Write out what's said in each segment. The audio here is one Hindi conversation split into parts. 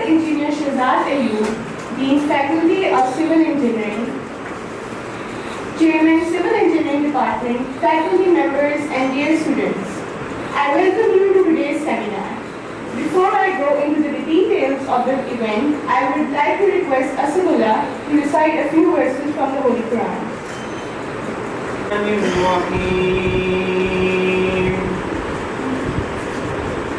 Engineer Shehzad Ayub, Dean Faculty of Civil Engineering, Chairman Civil Engineering Department, faculty members and dear students, I welcome you to today's seminar. Before I go into the details of the event, I would like to request Asabullah to recite a few verses from the Holy Quran.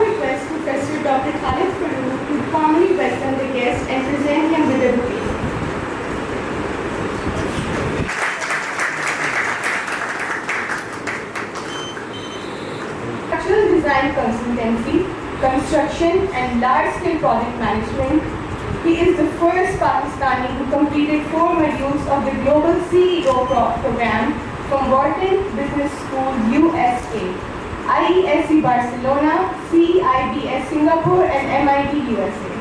Request Professor Dr. Khalid Farouk to formally welcome the guest and present him with a bouquet. Structural design consultancy, construction and large-scale project management. He is the first Pakistani who completed 4 modules of the Global CEO program from Wharton Business School, USA, IESE Barcelona, CEIBS Singapore and MIT USA.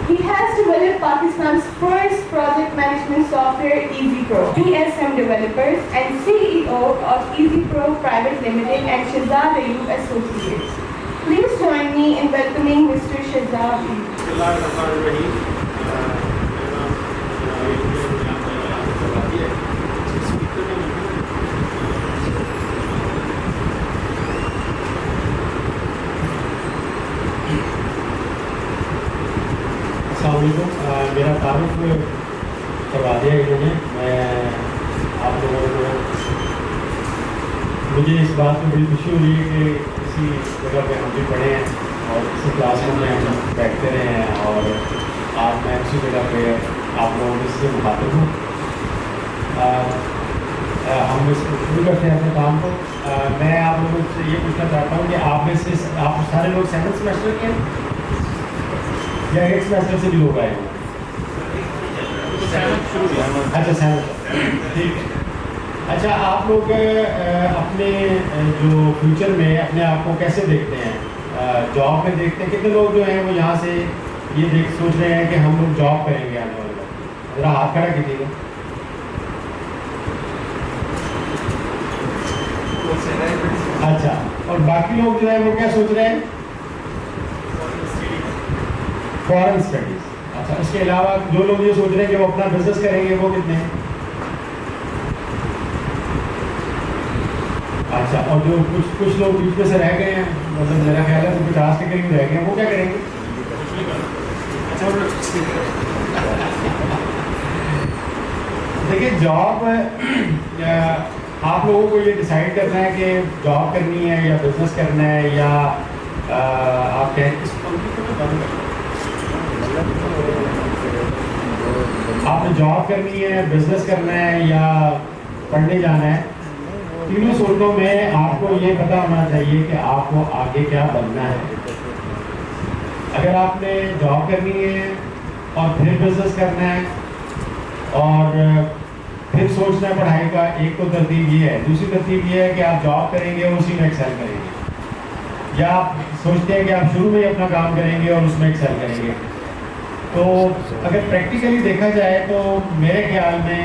He has developed Pakistan's first project management software, EasyPro, ESM developers and CEO of EasyPro Private Limited and Shehzad Ayub Associates. Please join me in welcoming Mr. Shehzad Ayub. मेरा तारुफ करवा दिया इन्होंने। मैं आप लोगों को मुझे इस बात में बड़ी खुशी हो रही है कि इसी जगह पे हम भी पढ़े हैं और इसी क्लासरूम में हम बैठते रहे हैं और आज मैं उसी जगह पे आप लोगों से मुखातिब हूँ। हम इसको शुरू करते हैं अपने काम को। मैं आप लोगों से ये पूछना चाहता हूँ कि आप में से आप सारे लोग 7th सेमेस्टर के हैं या 8th सेमेस्टर से भी लोग आए हैं? अच्छा 7th, ठीक है। अच्छा, आप लोग अपने जो फ्यूचर में अपने आप को कैसे देखते हैं? जॉब में देखते हैं? कितने लोग जो हैं वो यहाँ से ये सोच रहे हैं कि हम लोग जॉब करेंगे आने वाले वक्त? ज़रा हाथ खड़ा कीजिएगा। अच्छा, और बाकी लोग जो है वो क्या सोच रहे हैं? Foreign studies. अच्छा, इसके अलावा जो लोग ये सोच रहे हैं कि वो अपना बिजनेस करेंगे वो कितने हैं? अच्छा, और जो कुछ लोग बीच में से रह गए हैं, मतलब मेरा ख्याल है 50 के करीब रह गए हैं, वो क्या करेंगे? देखिए, जॉब आप लोगों को ये डिसाइड करना है कि जॉब करनी है या बिजनेस करना है या आप आपने जॉब करनी है, बिजनेस करना है या पढ़ने जाना है। तीनों सूरतों में आपको ये पता होना चाहिए कि आपको आगे क्या बनना है। अगर आपने जॉब करनी है और फिर बिजनेस करना है और फिर सोचना है पढ़ाई का, एक तो तरतीब ये है। दूसरी तरतीब ये है कि आप जॉब करेंगे और उसी में एक्सेल करेंगे, या आप सोचते हैं कि आप शुरू में ही अपना काम करेंगे और उसमें एक्सेल करेंगे। तो अगर प्रैक्टिकली देखा जाए तो मेरे ख्याल में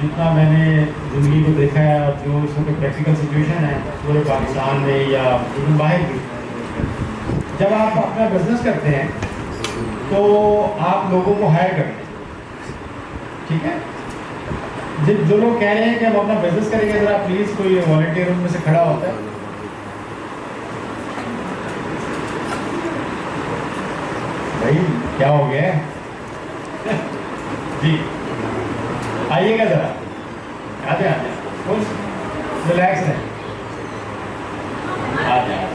जितना मैंने ज़िंदगी को देखा है और जो इस वक्त प्रैक्टिकल सिचुएशन है पूरे पाकिस्तान में या बाहर भी, जब आप अपना बिजनेस करते हैं तो आप लोगों को हायर करते हैं, ठीक है। जो लोग कह रहे हैं कि हम अपना बिजनेस करेंगे, ज़रा प्लीज़ कोई वॉलंटियर रूम में से खड़ा होता है। भाई क्या हो गया जी, आइएगा ज़रा, आते रिलैक्स है, आ जाए।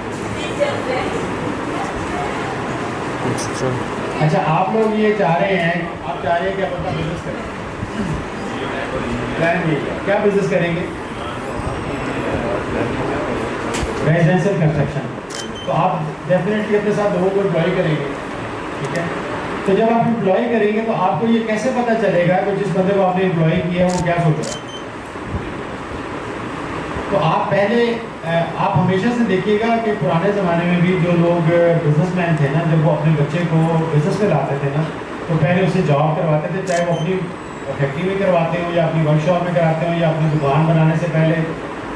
अच्छा, आप लोग ये चाह रहे हैं, आप चाह रहे हैं कि आप अपना बिजनेस करें, प्लान ये है, क्या बिजनेस करेंगे? Residential construction. तो आप डेफिनेटली अपने साथ लोगों को एम्प्लॉय करेंगे, ठीक है? तो जब आप एम्प्लॉय करेंगे तो आपको ये कैसे पता चलेगा कि जिस बंदे को आपने एम्प्लॉय किया है वो क्या सोच रहा है? तो आप पहले आप हमेशा से देखिएगा कि पुराने ज़माने में भी जो लोग बिजनेसमैन थे ना, जब वो अपने बच्चे को बिजनेस में लाते थे ना, तो पहले उसे जॉब करवाते थे, चाहे वो अपनी फैक्ट्री में करवाते हो या अपनी वर्कशॉप में कराते हो या अपनी दुकान बनाने से पहले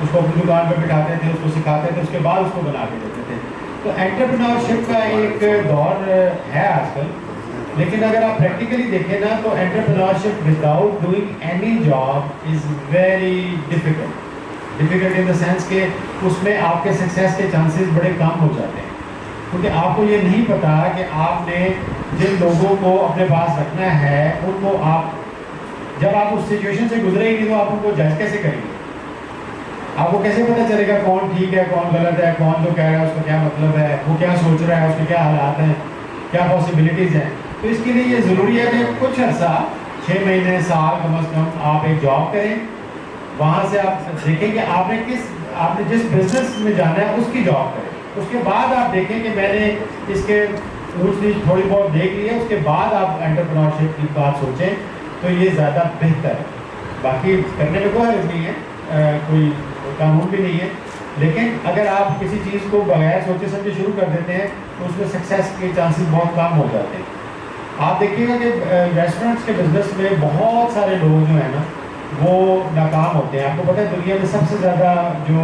उसको अपनी दुकान पर बिठाते थे, उसको सिखाते थे, उसके बाद उसको बना के देते थे। तो एंटरप्रेन्योरशिप का एक दौर है आजकल, लेकिन अगर आप प्रैक्टिकली देखें ना तो entrepreneurship without doing any job is very difficult in the sense कि उसमें आपके सक्सेस के चांसेस बड़े कम हो जाते हैं, क्योंकि आपको ये नहीं पता कि आपने जिन लोगों को अपने पास रखना है उनको आप जब आप उस सिचुएशन से गुजरेंगे तो आप उनको जज कैसे करेंगे? आपको कैसे पता चलेगा कौन ठीक है, कौन गलत है, कौन जो कह रहा है उसका क्या मतलब है, वो क्या सोच रहा है, उसके क्या हालात हैं, क्या पॉसिबिलिटीज़ हैं? तो इसके लिए ये ज़रूरी है कि कुछ अर्सा 6 महीने साल कम से कम आप एक जॉब करें, वहाँ से आप देखें कि आपने जिस बिजनेस में जाना है उसकी जॉब करें। उसके बाद आप देखें कि मैंने इसके ऊँच नीच थोड़ी बहुत देख ली है, उसके बाद आप एंटरप्रेन्योरशिप की बात सोचें तो ये ज़्यादा बेहतर है। बाकी करने में कोई हर्ज नहीं है, कोई कानून भी नहीं है, लेकिन अगर आप किसी चीज़ को बगैर सोचे समझे शुरू कर देते हैं तो उसमें सक्सेस के चांसेस बहुत कम हो जाते हैं। आप देखिएगा कि रेस्टोरेंट्स के बिजनेस में बहुत सारे लोग जो है ना वो नाकाम होते हैं। आपको पता है दुनिया में सबसे ज़्यादा जो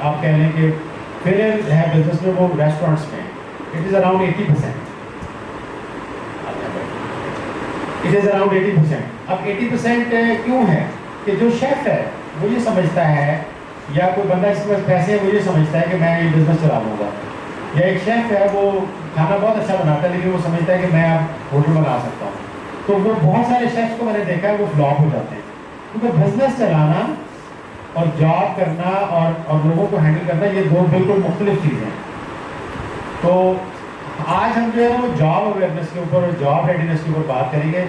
आप कह लें कि फेलियर है बिजनेस में वो रेस्टोरेंट्स में, it is around 80%। It is around 80%। अब 80% क्यों है कि जो शेफ़ है वो ये समझता है, या कोई बंदा इसके पास पैसे है वो ये समझता है कि मैं ये बिज़नेस चला लूँगा, या एक शेफ़ है वो खाना बहुत अच्छा बनाता है लेकिन वो समझता है कि मैं अब होटल बना सकता हूँ। तो वो बहुत सारे शेफ्स को मैंने देखा है वो फ्लॉप हो जाते हैं, क्योंकि बिजनेस चलाना और जॉब करना और लोगों को हैंडल करना ये दो बिल्कुल मुख्तलिफ चीज़ें हैं। तो आज हम जो है ना वो जॉब अवेयरनेस के ऊपर और जॉब रेडीनेस के ऊपर बात करेंगे।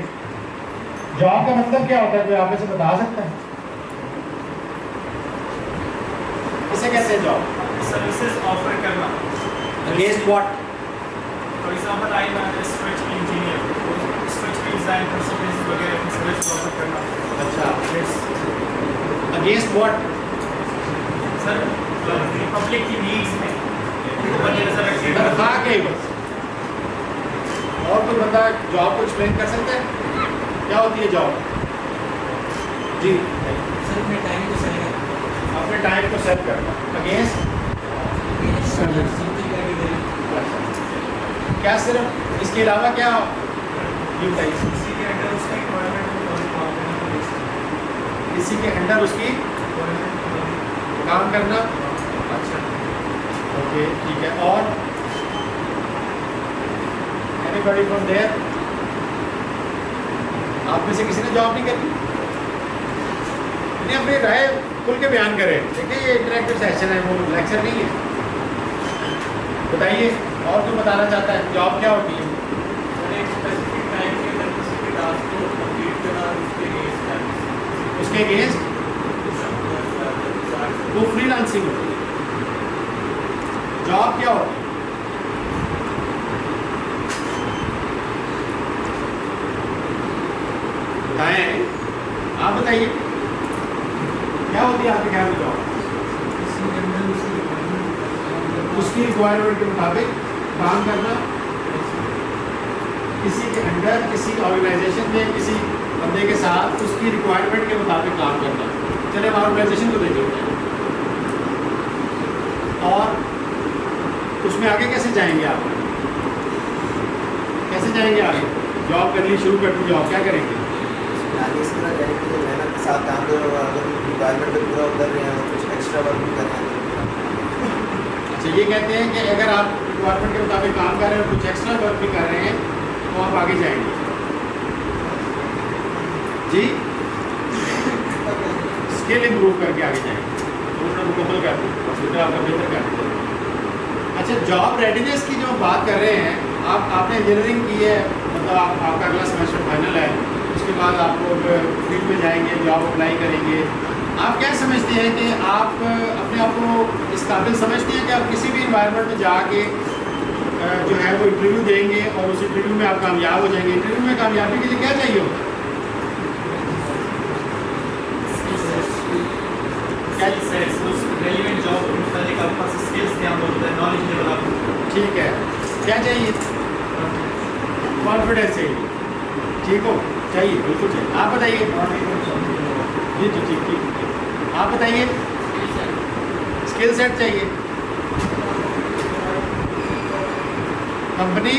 जॉब का मतलब क्या होता है, कोई आप में से बता सकता है? इसे कहते हैं जॉब? सर्विसेज ऑफर करना। Against what? For example I am a structural engineer, structural design पर सर्विसेज वगैरह की सर्विस ऑफर करना। अच्छा, अगेंस्ट व्हाट? सर पब्लिक की नीड्स में तनख्वाह के बस। और कोई बंदा जॉब को एक्सप्लेन कर सकता है क्या होती है जॉब? जी सर अपने टाइम को सेव करना, अपने टाइम को सेव करना। अगेंस्ट क्या? सिर्फ इसके अलावा क्या ये बताइए? इसी के अंडर उसकी रिक्वायरमेंट, इसी के अंडर उसकी काम करना। अच्छा ओके, ठीक है। और एनीबॉडी फ्रॉम देयर? आप में से किसी ने जॉब नहीं करनी? नहीं, अपनी राय खुल के बयान करें। देखिए ये इंटरेक्टिव सेशन है, वो लेक्चर नहीं है। बताइए और कोई बताना चाहता है जॉब क्या होती है? एक स्पेसिफिक टाइम के अंदर किसी भी टास्क को कंप्लीट करना, उसके अगेंस्ट वो फ्रीलांसिंग होती है। जॉब क्या होती है? बताएं, आप बताइए क्या होती है आपके ख्याल में जॉब? उसकी रिक्वायरमेंट के मुताबिक काम करना, किसी के अंडर, किसी ऑर्गेनाइजेशन में, किसी बंदे के साथ उसकी रिक्वायरमेंट के मुताबिक काम करना। चले हम ऑर्गेनाइजेशन को देखेंगे और उसमें आगे कैसे जाएंगे आप? कैसे जाएंगे आगे? जॉब करनी शुरू कर दी, जॉब क्या करेंगे? आगे इस तरह जाएंगे तो मेहनत के साथ काम करो, अगर रिक्वायरमेंट पे पूरा उतर रहे हैं और कुछ एक्स्ट्रा वर्क भी कर रहे हैं। अच्छा, ये कहते हैं कि अगर आप रिक्वायरमेंट के मुताबिक काम कर रहे हैं और कुछ एक्स्ट्रा वर्क भी कर रहे हैं तो आप आगे जाएंगे। जी, स्किल इम्प्रूव करके आगे जाएंगे, दूसरा मुकम्मल कर दें, दूसरा आपका बेहतर कर दें। अच्छा, जॉब रेडीनेस की जो बात कर रहे हैं, आपने इंजीनियरिंग की है, मतलब आपका अगला सेमेस्टर फाइनल है, उसके बाद आप लोग फील्ड में जाएंगे, जॉब अप्लाई करेंगे। आप क्या समझते हैं कि आप अपने आप को इस काबिल समझते हैं कि आप किसी भी इन्वायरमेंट में जाके जो है वो इंटरव्यू देंगे और उस इंटरव्यू में आप कामयाब हो जाएंगे? इंटरव्यू में कामयाबी के लिए क्या चाहिए होगा? रेलिवेंट जॉब के मुताबिक आपके पास स्किल्स क्या होता है, नॉलेज लेवल आप। ठीक है, क्या चाहिए? कॉन्फिडेंस चाहिए, ठीक हो, चाहिए, बिल्कुल चाहिए। आप बताइए। जी जी ठीक ठीक ठीक। आप बताइए। स्किल सेट चाहिए। कंपनी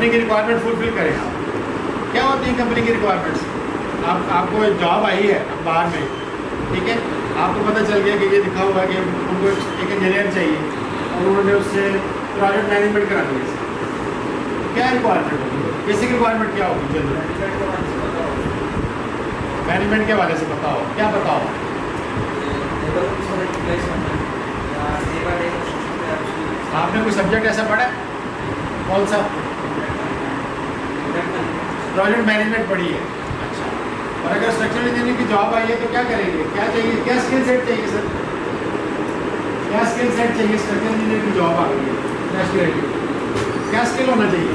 की रिक्वायरमेंट फुलफिल करें। क्या होती है कंपनी की रिक्वायरमेंट्स? आपको एक जॉब आई है बाहर में, ठीक है, आपको पता चल गया कि ये लिखा हुआ है कि उनको एक इंजीनियर चाहिए और उन्होंने उससे प्रोजेक्ट मैनेजमेंट करा दिया। क्या रिक्वायरमेंट होगी? बेसिक रिक्वायरमेंट क्या होगी? जनरल मैनेजमेंट के हवाले से बताओ, क्या बताओ? आपने कोई सब्जेक्ट ऐसा पढ़ा है? कौन सा? प्रोजेक्ट मैनेजमेंट पढ़ी है। अच्छा, और अगर स्ट्रक्चरल इंजीनियरिंग की जॉब आई है तो क्या करेंगे? क्या चाहिए? क्या स्किल सेट चाहिए सर? क्या स्किल सेट चाहिए? स्ट्रक्चरल इंजीनियर की जॉब आ गई है, फ्रेश ग्रेजुएट, क्या स्किल होना चाहिए?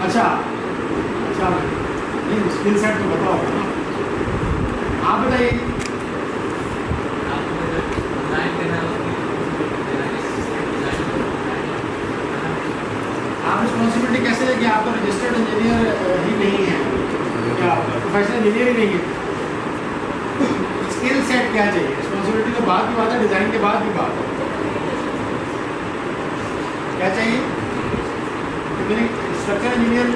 अच्छा अच्छा, नहीं स्किल सेट तो बताओ ना, आप बताइए। आप रिस्पॉन्सिबिलिटी कैसे लेंगे? आप तो रजिस्टर्ड इंजीनियर ही नहीं है, क्या प्रोफेशनल इंजीनियर ही नहीं है। स्किल सेट क्या चाहिए? रिस्पॉन्सिबिलिटी तो बाद की बात है, डिज़ाइन के बाद की बात है। क्या चाहिए? स्ट्रक्चर इंजीनियर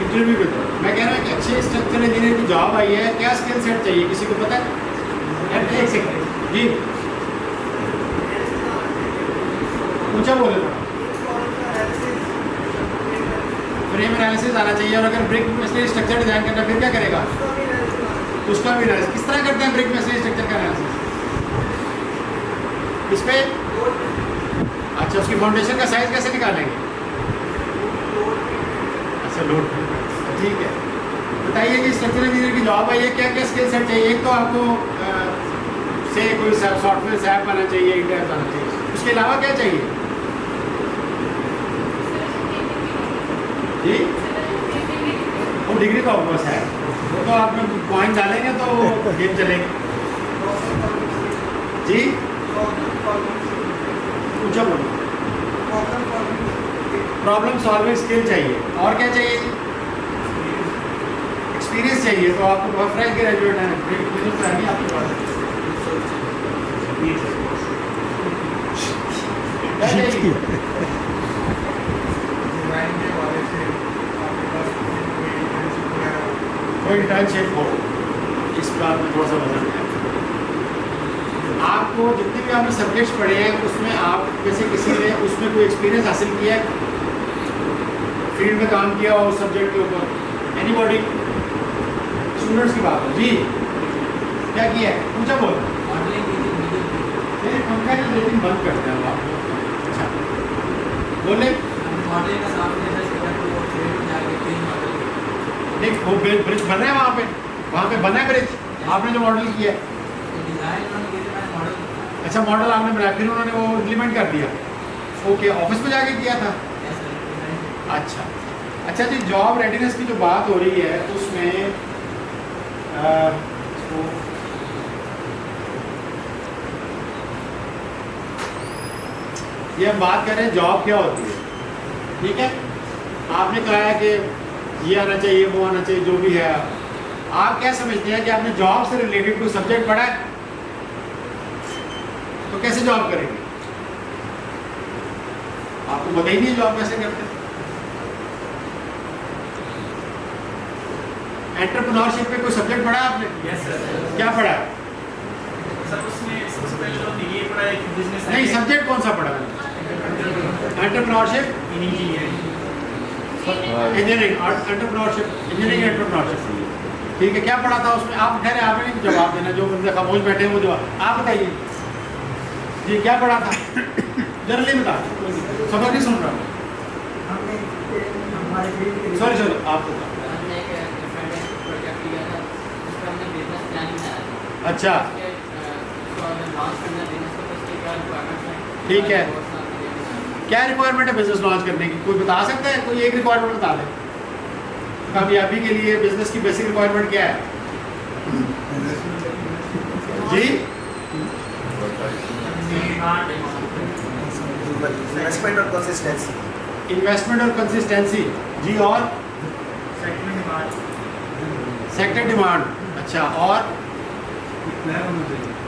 इंटरव्यू के दौरान मैं कह रहा हूँ कि अच्छे स्ट्रक्चर इंजीनियर की जॉब आई है, क्या स्किल सेट चाहिए? किसी को पता है? एक सेकंड जी, ऊंचा बोले थोड़ा। फ्रेम एनालिसिस आना चाहिए, और अगर ब्रिक मशीनरी स्ट्रक्चर डिजाइन करना फिर क्या करेगा? उसका भी एनालिसिस। किस तरह करते हैं ब्रिक मशीनरी स्ट्रक्चर का एनालिसिस? इस पे अच्छा, उसकी फाउंडेशन का साइज कैसे निकालेंगे? अच्छा, लोड, ठीक है। बताइए कि स्ट्रक्चरल इंजीनियर की जॉब आई है, क्या क्या स्किल सेट चाहिए? एक तो आपको से कोई सॉफ्टवेयर सैप आना चाहिए, इंटरनेट आना चाहिए, उसके अलावा क्या चाहिए जी? वो डिग्री तो आपके पास है, वो तो आप में पॉइंट डालेंगे तो गेम चलेगी जी। पूछो बोलो। प्रॉब्लम सॉल्विंग स्किल चाहिए, और क्या चाहिए? एक्सपीरियंस चाहिए। तो आपको फ्रेश ग्रेजुएट है, बिजनेस तो है नहीं आपके पास, क्या चाहिए? कोई इंटर्नशिप हो, इस बात में थोड़ा सा वजन है। आपको जितने भी आपने सब्जेक्ट्स पढ़े हैं उसमें आप जैसे किसी ने उसमें कोई एक्सपीरियंस हासिल किया है, फील्ड में काम किया हो उस सब्जेक्ट के ऊपर? एनीबॉडी? स्टूडेंट्स की बात है जी, क्या किया है? पूछा बोल। पंखा की रेटिंग बंद करते हैं आप। अच्छा बोले। नहीं, वो ब्रिज बना है वहाँ पे बना है ब्रिज, आपने जो मॉडल किया है। अच्छा, मॉडल आपने बनाया, फिर उन्होंने वो इम्प्लीमेंट कर दिया। ओके, ऑफिस में जाके किया था? अच्छा अच्छा जी, जॉब रेडीनेस की जो बात हो रही है उसमें ये हम बात कर रहे हैं जॉब क्या होती है, ठीक है। आपने कहा है कि ये आना चाहिए, वो आना चाहिए, जो भी है। आप क्या समझते हैं कि आपने जॉब से रिलेटेड कोई सब्जेक्ट पढ़ा है तो कैसे जॉब करेंगे? आपको पता ही नहीं जॉब कैसे करते। एंटरप्रेन्योरशिप में कोई सब्जेक्ट पढ़ा आपने? Yes sir. क्या पढ़ा है? सर उसमें सबसे पहले तो हमने ये पढ़ा है कि बिजनेस नहीं, सब्जेक्ट कौन सा पढ़ा है? एंटरप्रेन्योरशिप, इन engineering. Engineering, entrepreneurship, engineering entrepreneurship. ठीक है, क्या पढ़ा था उसमें? आप ठहरे, आपने नहीं जवाब देना, जो बंदे खामोश बैठे हैं वो जवाब आप बताइए जी, क्या पढ़ा था? जनरली बता, समझ नहीं सुन रहा, सॉरी आप बता। अच्छा ठीक है, क्या रिक्वायरमेंट है बिजनेस लॉन्च करने की? कोई बता सकता है? कोई एक रिक्वायरमेंट बता दे। कामयाबी के लिए बिजनेस की बेसिक रिक्वायरमेंट क्या है जी? इन्वेस्टमेंट और कंसिस्टेंसी। इन्वेस्टमेंट और कंसिस्टेंसी जी, और सेक्टर डिमांड। अच्छा, और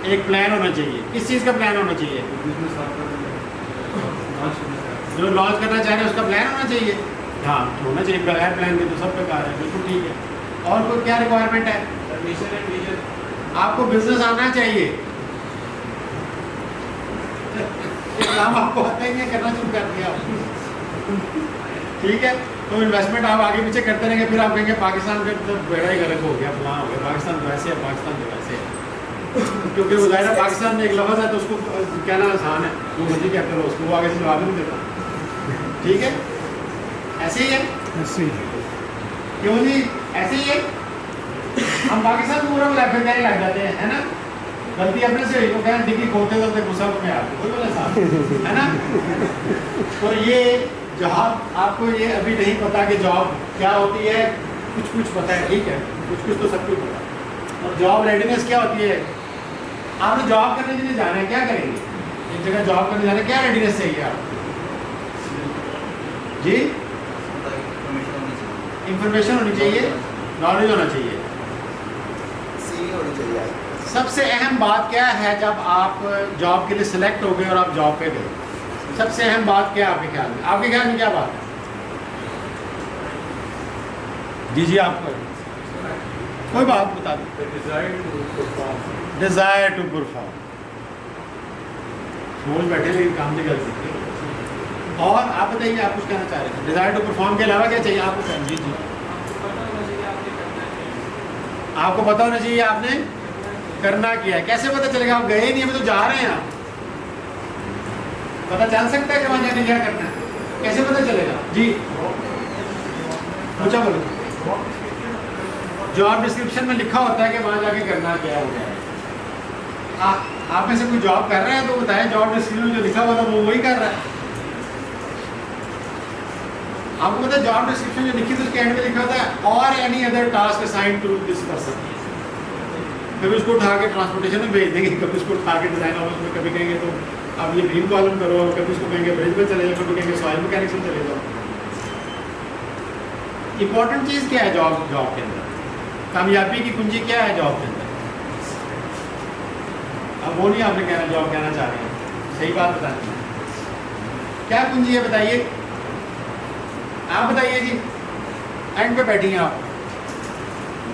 एक प्लान होना चाहिए। किस चीज़ का प्लान होना चाहिए? जो लॉन्च करना चाह रहे हैं उसका प्लान होना चाहिए। हाँ, होना चाहिए, बगैर प्लान के तो सब बेकार है, बिल्कुल ठीक है। और कोई क्या रिक्वायरमेंट है? आपको बिजनेस आना चाहिए। काम आपको आता ही नहीं, करना शुरू कर दिया ठीक है, तो इन्वेस्टमेंट आप आगे पीछे करते रहेंगे, फिर आप कहेंगे पाकिस्तान का तो बेड़ा ही गलत हो गया, फलां हो गया, पाकिस्तान तो वैसे है, पाकिस्तान तो वैसे है। क्योंकि वो ज़ाहिर है पाकिस्तान में एक लफ्ज़ है तो उसको कहना आसान है, जो मर्जी कहते रहो उसको, वो आगे से जवाब नहीं देता। ठीक है, ऐसे ही है, ऐसे ही क्यों जी? ऐसे ही है। हम पाकिस्तान पूरा लैफे कहने लग जाते हैं, है ना? गलती अपने से हुई तो कहना डिग्री खोलते तो गुस्सा में आते, कोई बोला साहब, है ना? तो ये जॉब, आपको ये अभी नहीं पता कि जॉब क्या होती है, कुछ कुछ पता है, ठीक है, कुछ कुछ तो सब कुछ पता है। और जॉब रेडीनेस क्या होती है? आपने जॉब करने के लिए जाना है, क्या करेंगे? एक जगह जॉब करने जाना है, क्या रेडीनेस चाहिए आपको जी? इंफॉर्मेशन होनी चाहिए, नॉलेज होना चाहिए, सीवी होनी चाहिए। सबसे अहम बात क्या है जब आप जॉब के लिए सिलेक्ट हो गए और आप जॉब पे गए? सबसे अहम बात क्या है आपके ख्याल में? आपके ख्याल में क्या बात है? जी जी, आपको कोई बात बता दो। डिजायर टू परफॉर्म, सोच बैठे लेकिन काम नहीं कर सकते। और आप बताइए, आप कुछ कहना चाह रहे थे? डिजायर टू परफॉर्म के अलावा क्या चाहिए आपको? सर जी जी, आपको पता होना चाहिए आपने करना क्या है। कैसे पता चलेगा? आप गए ही नहीं, अभी तो जा रहे हैं आप, पता चल सकता है कि वहाँ जाके क्या करना है? कैसे पता चलेगा जी? पूछा बोलो। जॉब डिस्क्रिप्शन में लिखा होता है कि वहाँ जाके करना क्या है। आप में से कोई जॉब कर रहा है तो बताएं, जॉब डिस्क्रिप्शन में जो लिखा हुआ था वो वही कर रहा है। आपको पता है जॉब डिस्क्रिप्शन जो लिखी थी उसके एंड में लिखा होता है और any other task assign to this person. कभी उसको उठा के ट्रांसपोर्टेशन में भेज देंगे, कभी उसको उठा के डिजाइन ऑफिस में, कभी कहेंगे तो अब ये बीम कॉलम करो, कभी उसको कहेंगे ब्रिज में चले जाओ, कभी कहेंगे सॉइल मैकेनिक्स में चले जाओ। इंपॉर्टेंट चीज़ क्या है जॉब के अंदर? कामयाबी की कुंजी क्या है जॉब के अंदर? अब वो नहीं आपने कहना जॉब कहना चाह रहे हैं, सही बात बतानी है। क्या कुंजी है बताइए? आप बताइए जी, एंड पे बैठी हैं आप।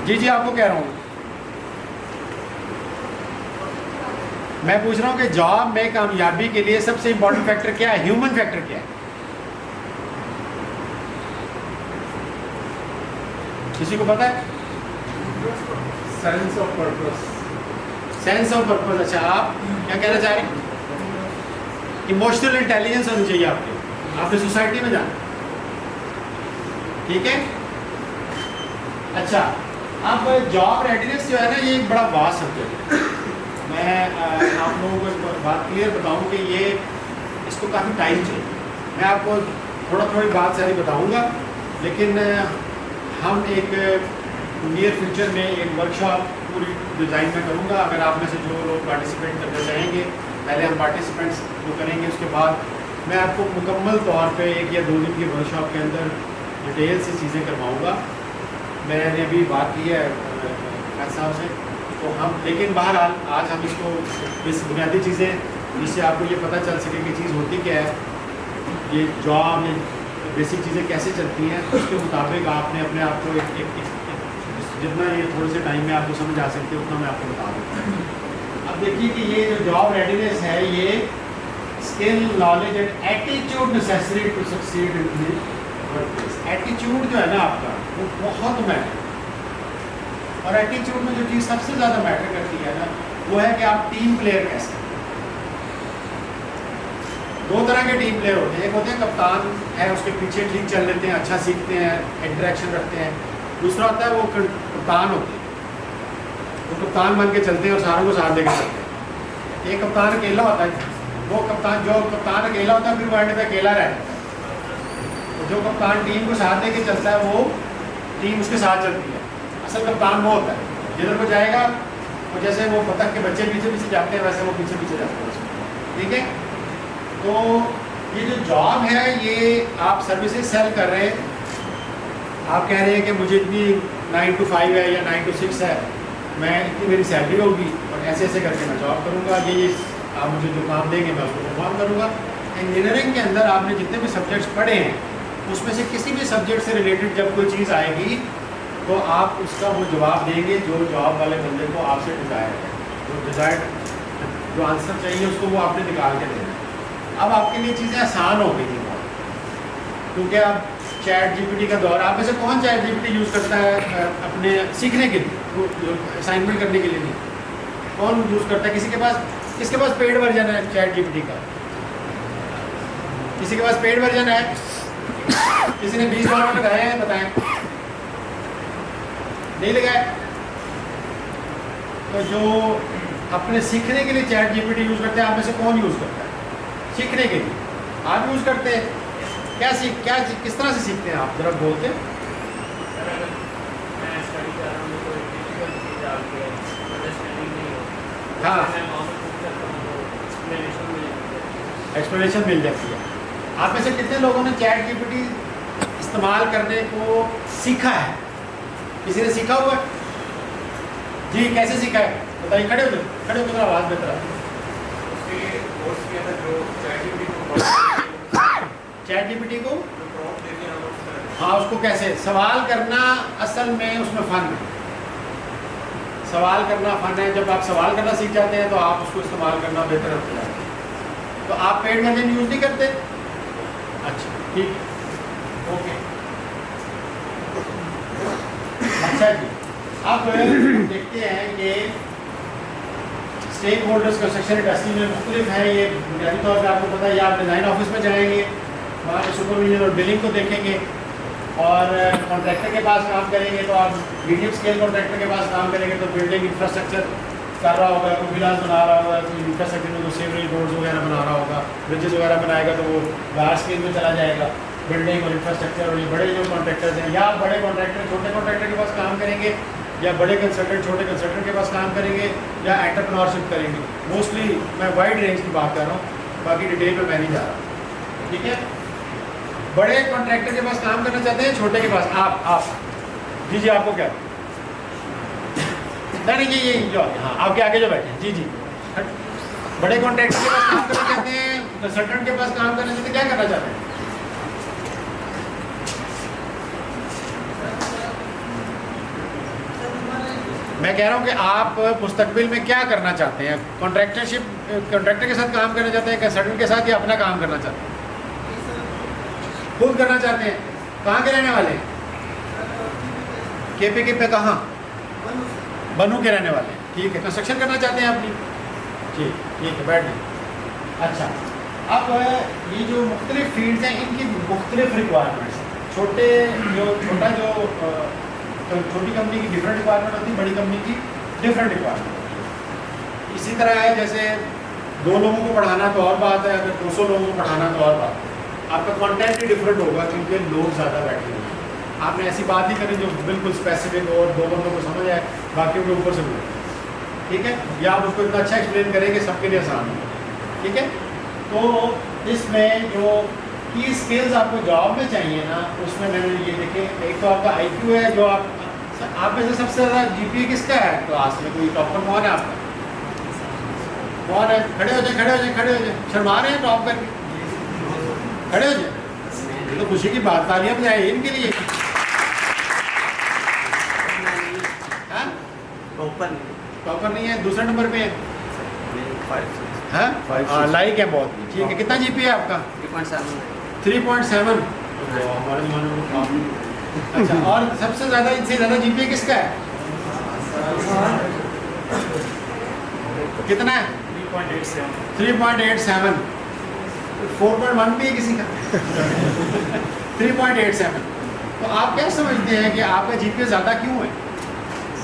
जी जी, आपको कह रहा हूँ, मैं पूछ रहा हूँ कि जॉब में कामयाबी के लिए सबसे इंपॉर्टेंट फैक्टर क्या है? ह्यूमन फैक्टर क्या है? किसी को पता है? Sense of purpose. Sense of purpose. अच्छा, आप क्या कहना चाह रहे हैं? इमोशनल इंटेलिजेंस होनी चाहिए आपने सोसाइटी में जाना, ठीक है? अच्छा, अब जॉब रेडीनेस जो है ना, ये एक बड़ा वास्ट सब्जेक्ट है। मैं आप लोगों को एक बात क्लियर बताऊं कि ये इसको काफ़ी टाइम चाहिए। मैं आपको थोड़ी बात सारी बताऊंगा, लेकिन हम एक नियर फ्यूचर में एक वर्कशॉप पूरी डिज़ाइन में करूंगा। अगर आप में से जो लोग पार्टिसिपेट करना चाहेंगे, पहले हम पार्टिसिपेंट्स को करेंगे, उसके बाद मैं आपको मुकम्मल तौर पे 1 या 2 दिन की वर्कशॉप के अंदर डिटेल से चीज़ें करवाऊँगा। मैंने अभी बात की है साहब से, तो हम, लेकिन बहरहाल आज हम इसको इस बुनियादी चीज़ें जिससे आपको ये पता चल सके कि चीज़ होती क्या है, ये जॉब में बेसिक चीज़ें कैसे चलती हैं, उसके मुताबिक आपने अपने आप को एक जितना ये थोड़े से टाइम में आपको समझ आ सकते हैं उतना मैं आपको बता देता हूँ। अब देखिए कि ये जो जॉब रेडीनेस है, ये skill, knowledge and attitude necessary to succeed in the workplace. Attitude जो है ना आपका, वो बहुत मैटर, और एटीट्यूड में जो चीज़ सबसे ज़्यादा मैटर करती है ना, वो है कि आप टीम प्लेयर कैसे हैं। दो तरह के टीम प्लेयर होते हैं, एक होते हैं कप्तान है, उसके पीछे ठीक चल लेते हैं, अच्छा सीखते हैं, इंटरेक्शन रखते हैं। दूसरा होता है वो कप्तान होते हैं, वो कप्तान बन के चलते हैं और सारों को साथ लेके चलते हैं। एक कप्तान अकेला होता है, वो कप्तान जो कप्तान अकेला होता है फिर वर्ल्ड में अकेला रहता है। तो जो कप्तान टीम को साथ लेके चलता है वो टीम उसके साथ चलती है। असल कप्तान वो होता है जिधर को जाएगा, और जैसे वो बतख के बच्चे पीछे पीछे जाते हैं वैसे वो पीछे पीछे जाते हैं। ठीक है, तो ये जो जॉब है ये आप सर्विसेज सेल कर रहे हैं, आप कह रहे हैं कि मुझे इतनी 9 to 5 है या 9 to 6 है, मैं इतनी मेरी सैलरी होगी और ऐसे ऐसे करके मैं जॉब करूँगा, ये आप मुझे जो काम देंगे मैं उसको परफॉर्म करूँगा। इंजीनियरिंग के अंदर आपने जितने भी सब्जेक्ट्स पढ़े हैं उसमें से किसी भी सब्जेक्ट से रिलेटेड जब कोई चीज़ आएगी तो आप उसका वो जवाब देंगे जो जॉब वाले बंदे को आपसे डिज़ायर है, जो डिज़ायर जो आंसर चाहिए उसको वो आपने निकाल के देना। अब आपके लिए चीज़ें आसान हो गई थी बहुत, क्योंकि अब चैट जीपीटी का दौर। आप में से कौन चैट जीपीटी यूज़ करता है अपने सीखने के लिए, असाइनमेंट करने के लिए नहीं? कौन यूज़ करता है? किसके पास पेड वर्जन है चैट जीपीटी का? किसी के पास पेड वर्जन है? किसी ने $20 लगाए हैं? बताएं। नहीं लगाए? तो जो अपने सीखने के लिए चैट जीपीटी यूज़ करते हैं, आप में से कौन यूज़ करता है सीखने के लिए? आप यूज़ करते हैं? किस तरह से सीखते हैं आप, जरा बोलते हैं। सर अगर मैं स्टडी कर रहा हूँ तो डिफिकल्ट चीज़ आ गई है, अंडरस्टैंडिंग नहीं होती, हाँ, मैं वहाँ पर पूछ सकता हूँ तो एक्सप्लेनेशन मिल जाती है। एक्सप्लेनेशन मिल जाती है। आप में से कितने लोगों ने चैट जीपीटी इस्तेमाल करने को सीखा है? किसी ने सीखा हुआ है? जी, कैसे सीखा है बताइए। खड़े हो जाओ, आवाज़ बेहतर है। उसके कोर्स के अंदर जो चैट जीपीटी को जो प्रॉम्प्ट देते हैं हम उसका हाँ, उसको कैसे सवाल करना, असल में उसमें फ़न है। सवाल करना फ़न है। जब आप सवाल करना सीख जाते हैं तो आप उसको इस्तेमाल करना बेहतर होता जाता है। तो आप पेड वर्जन यूज़ नहीं करते? अच्छा, ठीक, ओके, अच्छा जी। अब देखते हैं कि स्टेक होल्डर्स कंस्ट्रक्शन इंडस्ट्री में मुख्तलिफ है। ये बुनियादी तौर पर आपको पता है, या आप डिज़ाइन ऑफिस में जाएंगे, वहाँ पे सुपरविजन और बिलिंग को देखेंगे, और कॉन्ट्रैक्टर के पास काम करेंगे तो आप मीडियम स्केल कॉन्ट्रैक्टर के पास काम करेंगे तो बिल्डिंग इंफ्रास्ट्रक्चर कर रहा होगा, कोई विलास बना रहा होगा, कोई इंफ्रास्ट्रक्चर में तो सीवरेज रोड्स वगैरह बना रहा होगा, ब्रिजेस वगैरह बनाएगा तो वो लार्ज स्केल में चला जाएगा बिल्डिंग और इंफ्रास्ट्रक्चर। और ये बड़े जो कॉन्ट्रैक्टर्स हैं, या बड़े कॉन्ट्रैक्टर छोटे कॉन्ट्रैक्टर के पास काम करेंगे, या बड़े कंसल्टेंट छोटे कंसल्टेंट के पास काम करेंगे, या एंटरप्रेन्योरशिप करेंगे। मोस्टली मैं वाइड रेंज की बात कर रहा हूँ, बाकी डिटेल में मैं नहीं जा रहा। ठीक है, बड़े कॉन्ट्रैक्टर के पास काम करना चाहते हैं, छोटे के पास आप जी जी, आपको क्या नहीं ये जो हाँ आपके आगे जो बैठे हैं, जी जी, बड़े कॉन्ट्रैक्टर के पास काम करना चाहते हैं, कंसल्टेंट के पास काम करना चाहते हैं, क्या करना चाहते हैं? मैं कह रहा हूँ कि आप मुस्तकबिल में क्या करना चाहते हैं? कॉन्ट्रैक्टर के साथ काम करना चाहते हैं, कंसल्टेंट के साथ, या अपना काम करना चाहते हैं? खुद करना चाहते हैं। कहाँ के रहने वाले हैं? KPK पे कहाँ? बनू के रहने वाले हैं। ठीक है, कंस्ट्रक्शन करना चाहते हैं अपनी? ठीक है, बैठ गए। अच्छा, अब ये जो मुख्तलिफ फील्ड्स हैं इनकी मुख्तलिफ रिक्वायरमेंट्स हैं। छोटी कंपनी की डिफरेंट रिक्वायरमेंट होती है, बड़ी कंपनी की डिफरेंट रिक्वायरमेंट होती है। इसी तरह है जैसे 2 लोगों को पढ़ाना तो और बात है, अगर 200 लोगों को पढ़ाना तो और बात है। आपका कंटेंट ही डिफरेंट होगा क्योंकि लोग ज़्यादा बैठे हैं। आपने ऐसी बात ही करी जो बिल्कुल स्पेसिफिक हो और 2 बंदों को समझ आए, बाकी के ऊपर से बोले। ठीक है, या आप उसको इतना अच्छा एक्सप्लेन करेंगे सबके लिए आसान हो। ठीक है, तो इसमें जो की स्किल्स आपको जॉब में चाहिए ना, उसमें मैंने ये देखे, एक तो आपका IQ है, जो आप में से सबसे ज़्यादा GPA किसका है क्लास में? कोई टॉपर कौन है आपका? कौन है? खड़े हो जाए। शर्मा रहे हैं टॉप करके? खड़े हो जाए। ये तो खुशी की बात, तालियां बजाए इनके लिए। टॉपर नहीं है, दूसरे नंबर पे है। हाँ, लाइक है बहुत। ठीक है, कितना GPA है आपका? 3.7। हमारे जमाने में। अच्छा, और सबसे ज़्यादा इनसे ज़्यादा GPA किसका है? कितना है? 3.87। 3.87। 4.1 भी है किसी का। 3.87। तो आप क्या समझते हैं कि आपका जीपीए ज़्यादा क्यों है?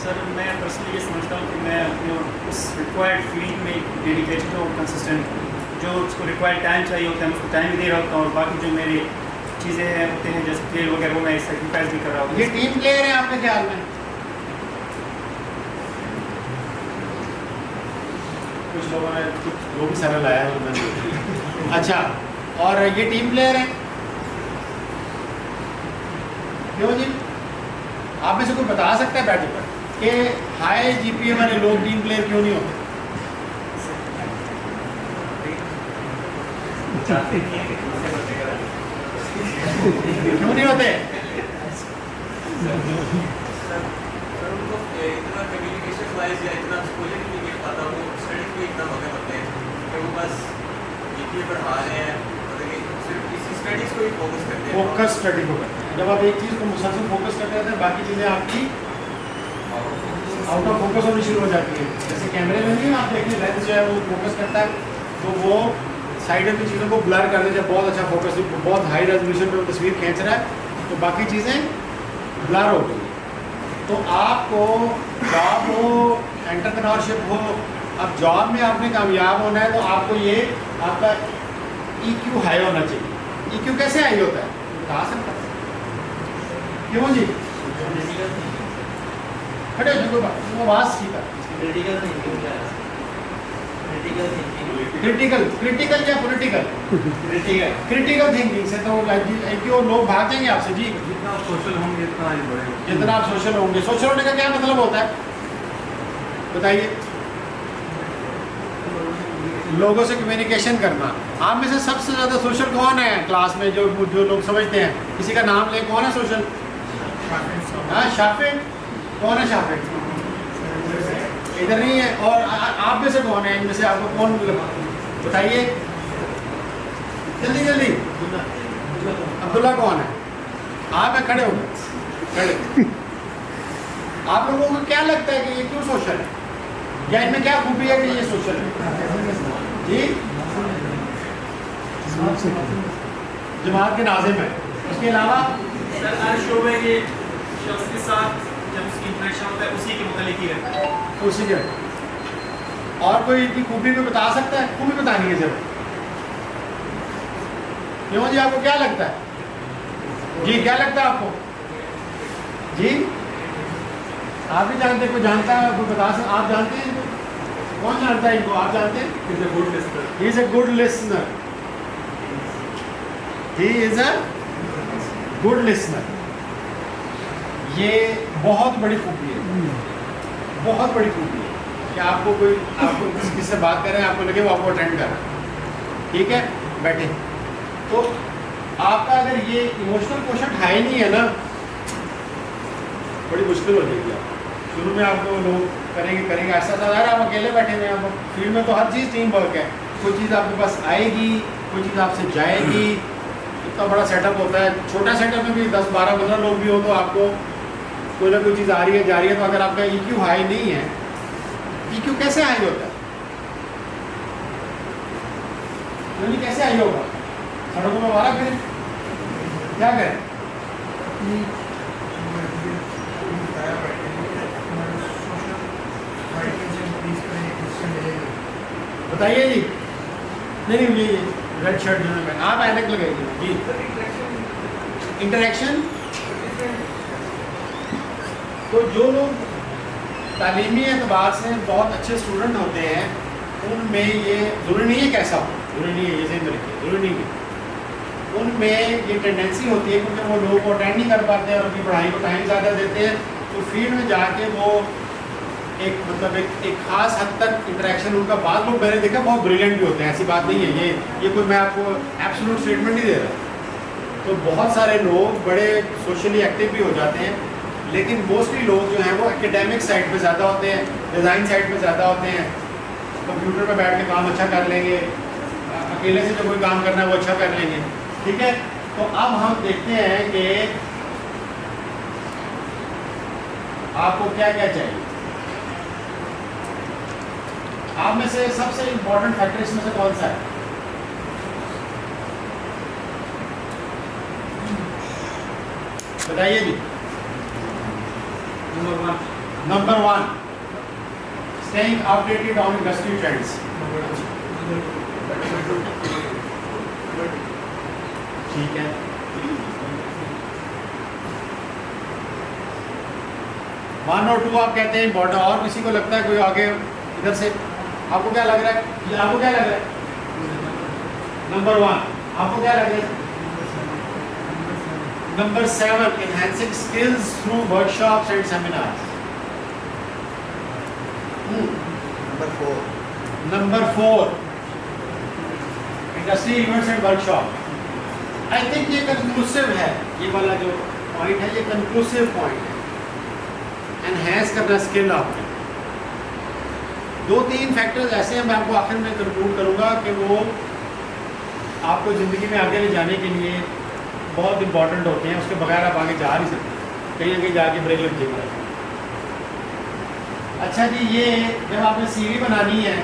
सर मैं पर्सनली ये समझता हूँ कि मैं अपने उस रिक्वायर्ड फील्ड में डेडिकेटेड और कंसिस्टेंट, जो उसको रिक्वायर्ड टाइम चाहिए होता है मैं उसको टाइम भी दे रहा होता हूँ, और बाकी जो मेरी चीज़ें हैं होते हैं जैसे खेल वगैरह वो मैं सेक्रीफाइस भी कर रहा हूँ। ये टीम प्लेयर है आपके ख्याल में? कुछ लोगों ने कुछ लोग भी सरल आया है उन्होंने। अच्छा, और ये टीम प्लेयर है क्यों जी? आप में से कोई बता सकता है बैठे पर कि हाई जीपीए वाले लोग टीम प्लेयर क्यों नहीं होते? क्यों नहीं होते? सर उनको इतना कम्युनिकेशन वाइज या इतना एक्सपोजर नहीं मिल पाता, वो स्टडीज में इतना मगन होते हैं कि वो बस जीपीए बढ़ा रहे हैं, मतलब कि सिर्फ इसी स्टडीज को ही फोकस करते हैं। फोकस स्टडी को करते हैं। जब आप एक चीज़ को मुसलसल फोकस करते रहते हैं, बाकी चीज़ें आपकी आउट ऑफ फोकस होनी शुरू हो जाती है। जैसे कैमरे में नहीं आप देखिए लेंस जो है वो फोकस करता है तो वो साइड की चीज़ों को ब्लर कर देते हैं। बहुत अच्छा फोकस, बहुत हाई रेजोल्यूशन पे वो तस्वीर खींच रहा है तो बाकी चीज़ें ब्लर हो गई। तो आपको जॉब हो, एंटरप्रेन्योरशिप हो, अब जॉब में आपने कामयाब होना है तो आपको ये आपका EQ हाई होना चाहिए। EQ कैसे हाई होता है बता सकता है? क्यों जी? खड़े हो कोई बात, वो आवाज़ ठीक है। क्रिटिकल या पॉलिटिकल? क्रिटिकल थिंकिंग से तो IQ लोग भाग जाएंगे आपसे जी। जितना आप सोशल होंगे इतना आगे बढ़ेंगे। जितना आप सोशल होंगे। सोशल होने का क्या मतलब होता है बताइए? लोगों से कम्युनिकेशन करना। आप में से सबसे ज़्यादा सोशल कौन है क्लास में? जो लोग समझते हैं, किसी का नाम ले, कौन है सोशल? हाँ शाफिक। कौन है शाफिक? इधर नहीं है। और आप में से कौन है इनमें से? आपको कौन बताइए जल्दी जल्दी। अब्दुल्ला कौन है? आप है, खड़े हो खड़े। आप लोगों को क्या लगता है कि ये क्यों सोशल है, या इनमें क्या खूबी है कि ये सोशल है जी? जमात के नाज़िम है। उसके अलावा सर हर शोबे के शख्स के साथ जब उसकी इंटरेक्शन होता है उसी के मुतालिक ही रहता है। उसी के और कोई इनकी खूबी में बता सकता है? खूबी बतानी है जब। क्यों जी आपको क्या लगता है जी? क्या लगता है आपको जी? आप भी जानते, कोई जानता है? कोई बता सकते? आप जानते हैं इनको? कौन जानता है इनको? आप जानते हैं? He is a good listener. He is a good listener. ये बहुत बड़ी खूबी है, बहुत बड़ी खूबी है कि आपको कोई आपको किससे बात कर रहे हैं, आपको लगे वो आपको अटेंड कर रहा है। ठीक है, बैठे। तो आपका अगर ये इमोशनल क्वोशंट हाई नहीं है ना, बड़ी मुश्किल हो जाएगी। आप शुरू में आपको लोग करेंगे ऐसा था यार आप अकेले बैठे हुए हैं। आप फील्ड में तो हर चीज़ टीम वर्क है। कोई चीज़ आपके पास आएगी, कोई चीज़ आपसे जाएगी। इतना बड़ा सेटअप होता है। छोटा सेटअप में भी 10, 12, 15 लोग भी हो तो आपको कोई ना कोई चीज़ आ रही है जा रही है। तो अगर आपका EQ हाई नहीं है, EQ कैसे हाई होता है? नहीं कैसे हाई होगा? सड़कों में मारा फिर क्या करें? बताइए जी। नहीं ये रेड शर्ट जो है आप ऐनक लगाइए जी। इंटरेक्शन। तो जो लोग तालीमी एतबार से बहुत अच्छे स्टूडेंट होते हैं उनमें ये ज़रूरी नहीं है कैसा हो, ज़रूरी नहीं है, ये ज़हन में रखिए, ज़रूरी नहीं है। उनमें ये टेंडेंसी होती है क्योंकि वो लोगों को अटेंड नहीं कर पाते हैं और अपनी पढ़ाई को टाइम ज़्यादा देते हैं, तो फील्ड में जाके वो एक मतलब एक ख़ास हद तक इंटरेक्शन उनका बाद लोग मैंने देखा बहुत ब्रिलियंट भी होते हैं। ऐसी बात नहीं है, ये कोई मैं आपको एब्सोल्यूट स्टेटमेंट नहीं दे रहा। तो बहुत सारे लोग बड़े सोशली एक्टिव भी हो जाते हैं, लेकिन मोस्टली लोग जो हैं वो एकेडमिक साइड पे ज़्यादा होते हैं, डिज़ाइन साइड पे ज़्यादा होते हैं। कंप्यूटर पे बैठ के काम अच्छा कर लेंगे, अकेले से जो कोई काम करना है वो अच्छा कर लेंगे। ठीक है, तो अब हम देखते हैं कि आपको क्या क्या चाहिए। आप में से सबसे इम्पोर्टेंट फैक्टर इसमें से कौन सा है? बताइए जी। Number 1, staying updated on industry trends. ठीक है। वन और 2 आप कहते हैं इम्पोर्टेंट, और किसी को लगता है कोई आगे इधर से? आपको क्या लग रहा है? ये आपको क्या लग रहा है? नंबर 1 आपको क्या लग रहा है? Number 7, enhancing skills through workshops and seminars. Number 4 number 4, industry events and workshop. I think ये कंक्लूसिव है, ये वाला जो पॉइंट है ये कंक्लूसिव पॉइंट है। एनहेंस करना स्किल आपने। 2-3 फैक्टर्स ऐसे हैं, मैं आपको आखिर में कंक्लूड करूंगा कि वो आपको ज़िंदगी में आगे ले जाने के लिए बहुत इंपॉर्टेंट होते हैं, उसके बगैर आप आगे जा नहीं सकते, कहीं ना कहीं जाके ब्रेक लग जाएगा। अच्छा जी, ये जब आपने सीवी बनानी है,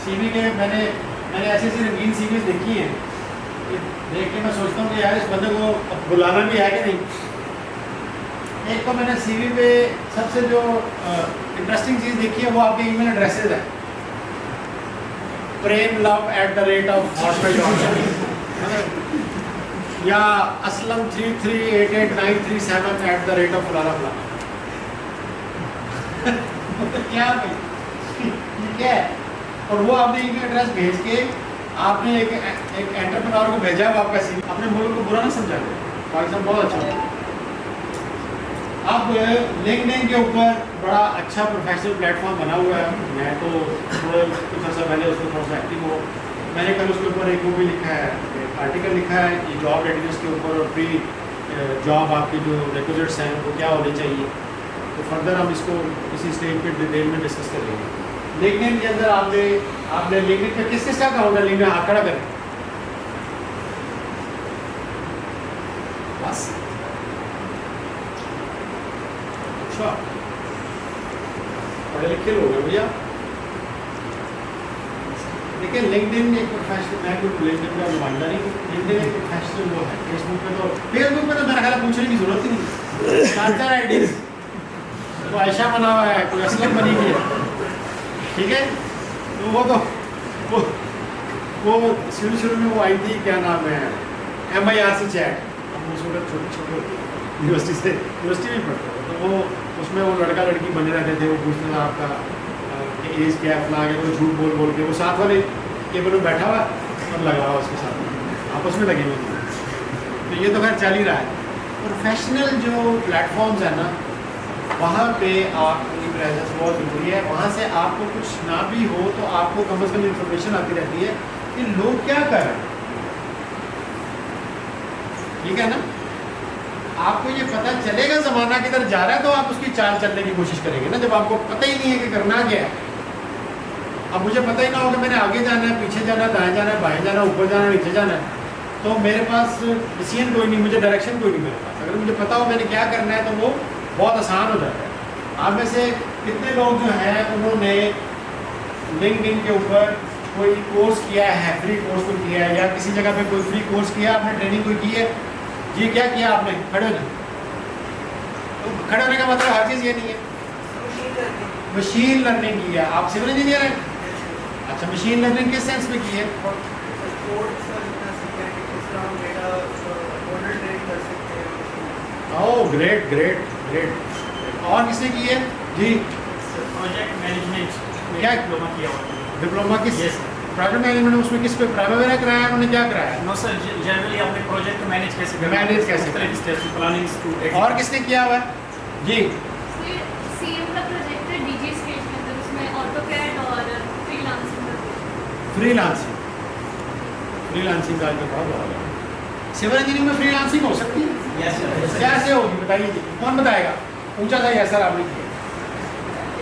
सीवी के मैंने ऐसी रंगीन सीवीज देखी हैं कि देख के मैं सोचता हूँ कि यार इस बंदे को अब बुलाना भी है कि नहीं। एक तो मैंने सीवी पे सबसे जो इंटरेस्टिंग चीज़ देखी है वो आपके ईमेल एड्रेसेज है। premlove@hotmail.com या aslam33889337 फलाना क्या भाई ये क्या है? और वो आपने ईमेल एड्रेस भेज के आपने एक एंटरप्रेन्योर को भेजा है, वो आपका सीवी। अपने मुल्क को बुरा ना समझा, पाकिस्तान बहुत अच्छा है। अब लिंक्डइन के ऊपर बड़ा अच्छा प्रोफेशनल प्लेटफॉर्म बना हुआ है। मैं तो थोड़ा कुछ अर्सा पहले उसको थोड़ा सा एक्टिव हो, मैंने कल उसके ऊपर एक वो भी लिखा है, आर्टिकल लिखा है कि जॉब रेडीनेस के ऊपर और प्री जॉब आपकी जो रिक्विजिट्स हैं वो क्या होने चाहिए। तो फर्दर हम इसको किसी स्टेज पे डिटेल में डिस्कस करेंगे। लिंक्डइन के अंदर आपने लिंक्डइन पे किस का अकाउंट है? लिंक्डइन हाथ खड़ा करें बस। अच्छा, पढ़े लिखे लोग हैं भैया। देखिए लिंक्डइन एक प्रोफेशनल, मैं कोई लिंक्डइन का नुमाइंदा नहीं, लिंक्डइन एक प्रोफेशनल वो है। फेसबुक पे तो मेरा ख्याल पूछने की जरूरत ही नहीं, 4 आईडीज। तो आयशा बना हुआ है, कोई असलम बनी हुई है, ठीक है। तो वो शुरू में वो आई थी, क्या नाम है, MIRC चैट। हम छोटे यूनिवर्सिटी में पढ़ते थे, तो वो उसमें वो लड़का लड़की बने रहते थे। वो पूछते था आपका एज क्या है, फला के, वो झूठ बोल के वो साथ वाले केबल में बैठा हुआ और लगा हुआ उसके साथ, आपस में लगे हुए थे। तो ये तो खैर चल ही रहा है। प्रोफेशनल जो प्लेटफॉर्म्स है ना, वहाँ पे आपकी प्रेजेंस बहुत ज़रूरी है। वहाँ से आपको कुछ ना भी हो तो आपको कम से कम इंफॉर्मेशन आती रहती है कि लोग क्या कर रहे हैं, ठीक है ना। आपको ये पता चलेगा ज़माना किधर जा रहा है, तो आप उसकी चाल चलने की कोशिश करेंगे ना। जब आपको पता ही नहीं है कि करना क्या है, अब मुझे पता ही ना हो कि मैंने आगे जाना है, पीछे जाना है, दाएं जाना है, बाएं जाना है, ऊपर जाना है, नीचे जाना है, तो मेरे पास डिसीजन कोई नहीं, मुझे डायरेक्शन कोई नहीं मेरे पास। अगर मुझे पता हो मैंने क्या करना है तो वो बहुत आसान हो जाता है। आप में से कितने लोग जो हैं उन्होंने लिंक्डइन के ऊपर कोई कोर्स किया है, फ्री कोर्स कोई किया है, या किसी जगह पे कोई फ्री कोर्स किया, आपने ट्रेनिंग कोई की है? जी क्या किया आपने? खड़े होने। तो खड़े होने का मतलब हर चीज़ ये नहीं है। मशीन लर्निंग की है। आप सिविल इंजीनियर हैं? अच्छा, मशीन लर्निंग किस सेंस में की है? Oh great great great. और किसने की है जी? प्रोजेक्ट मैनेजमेंट क्या डिप्लोमा किया हुआ है। डिप्लोमा किस? प्रोजेक्ट मैनेजमेंट में उसमें किस पे प्राइमरी कराया है? उन्होंने क्या कराया? नो सर, जनरली अपने प्रोजेक्ट मैनेज कैसे करना है, मैनेज कैसे मुख्तलिफ स्टेप्स प्लानिंग टू। और किसने किया हुआ है जी? सीएम का प्रोजेक्ट है डीजी स्टेज के अंदर, उसमें ऑटोकैड और फ्रीलांसिंग फ्रीलांसिंग का जो बहुत बड़ा है। सिविल इंजीनियरिंग में फ्रीलांसिंग हो सकती है? Yes sir. कैसे होगी बताइए जी, कौन बताएगा? पूछा था यस सर आपने किया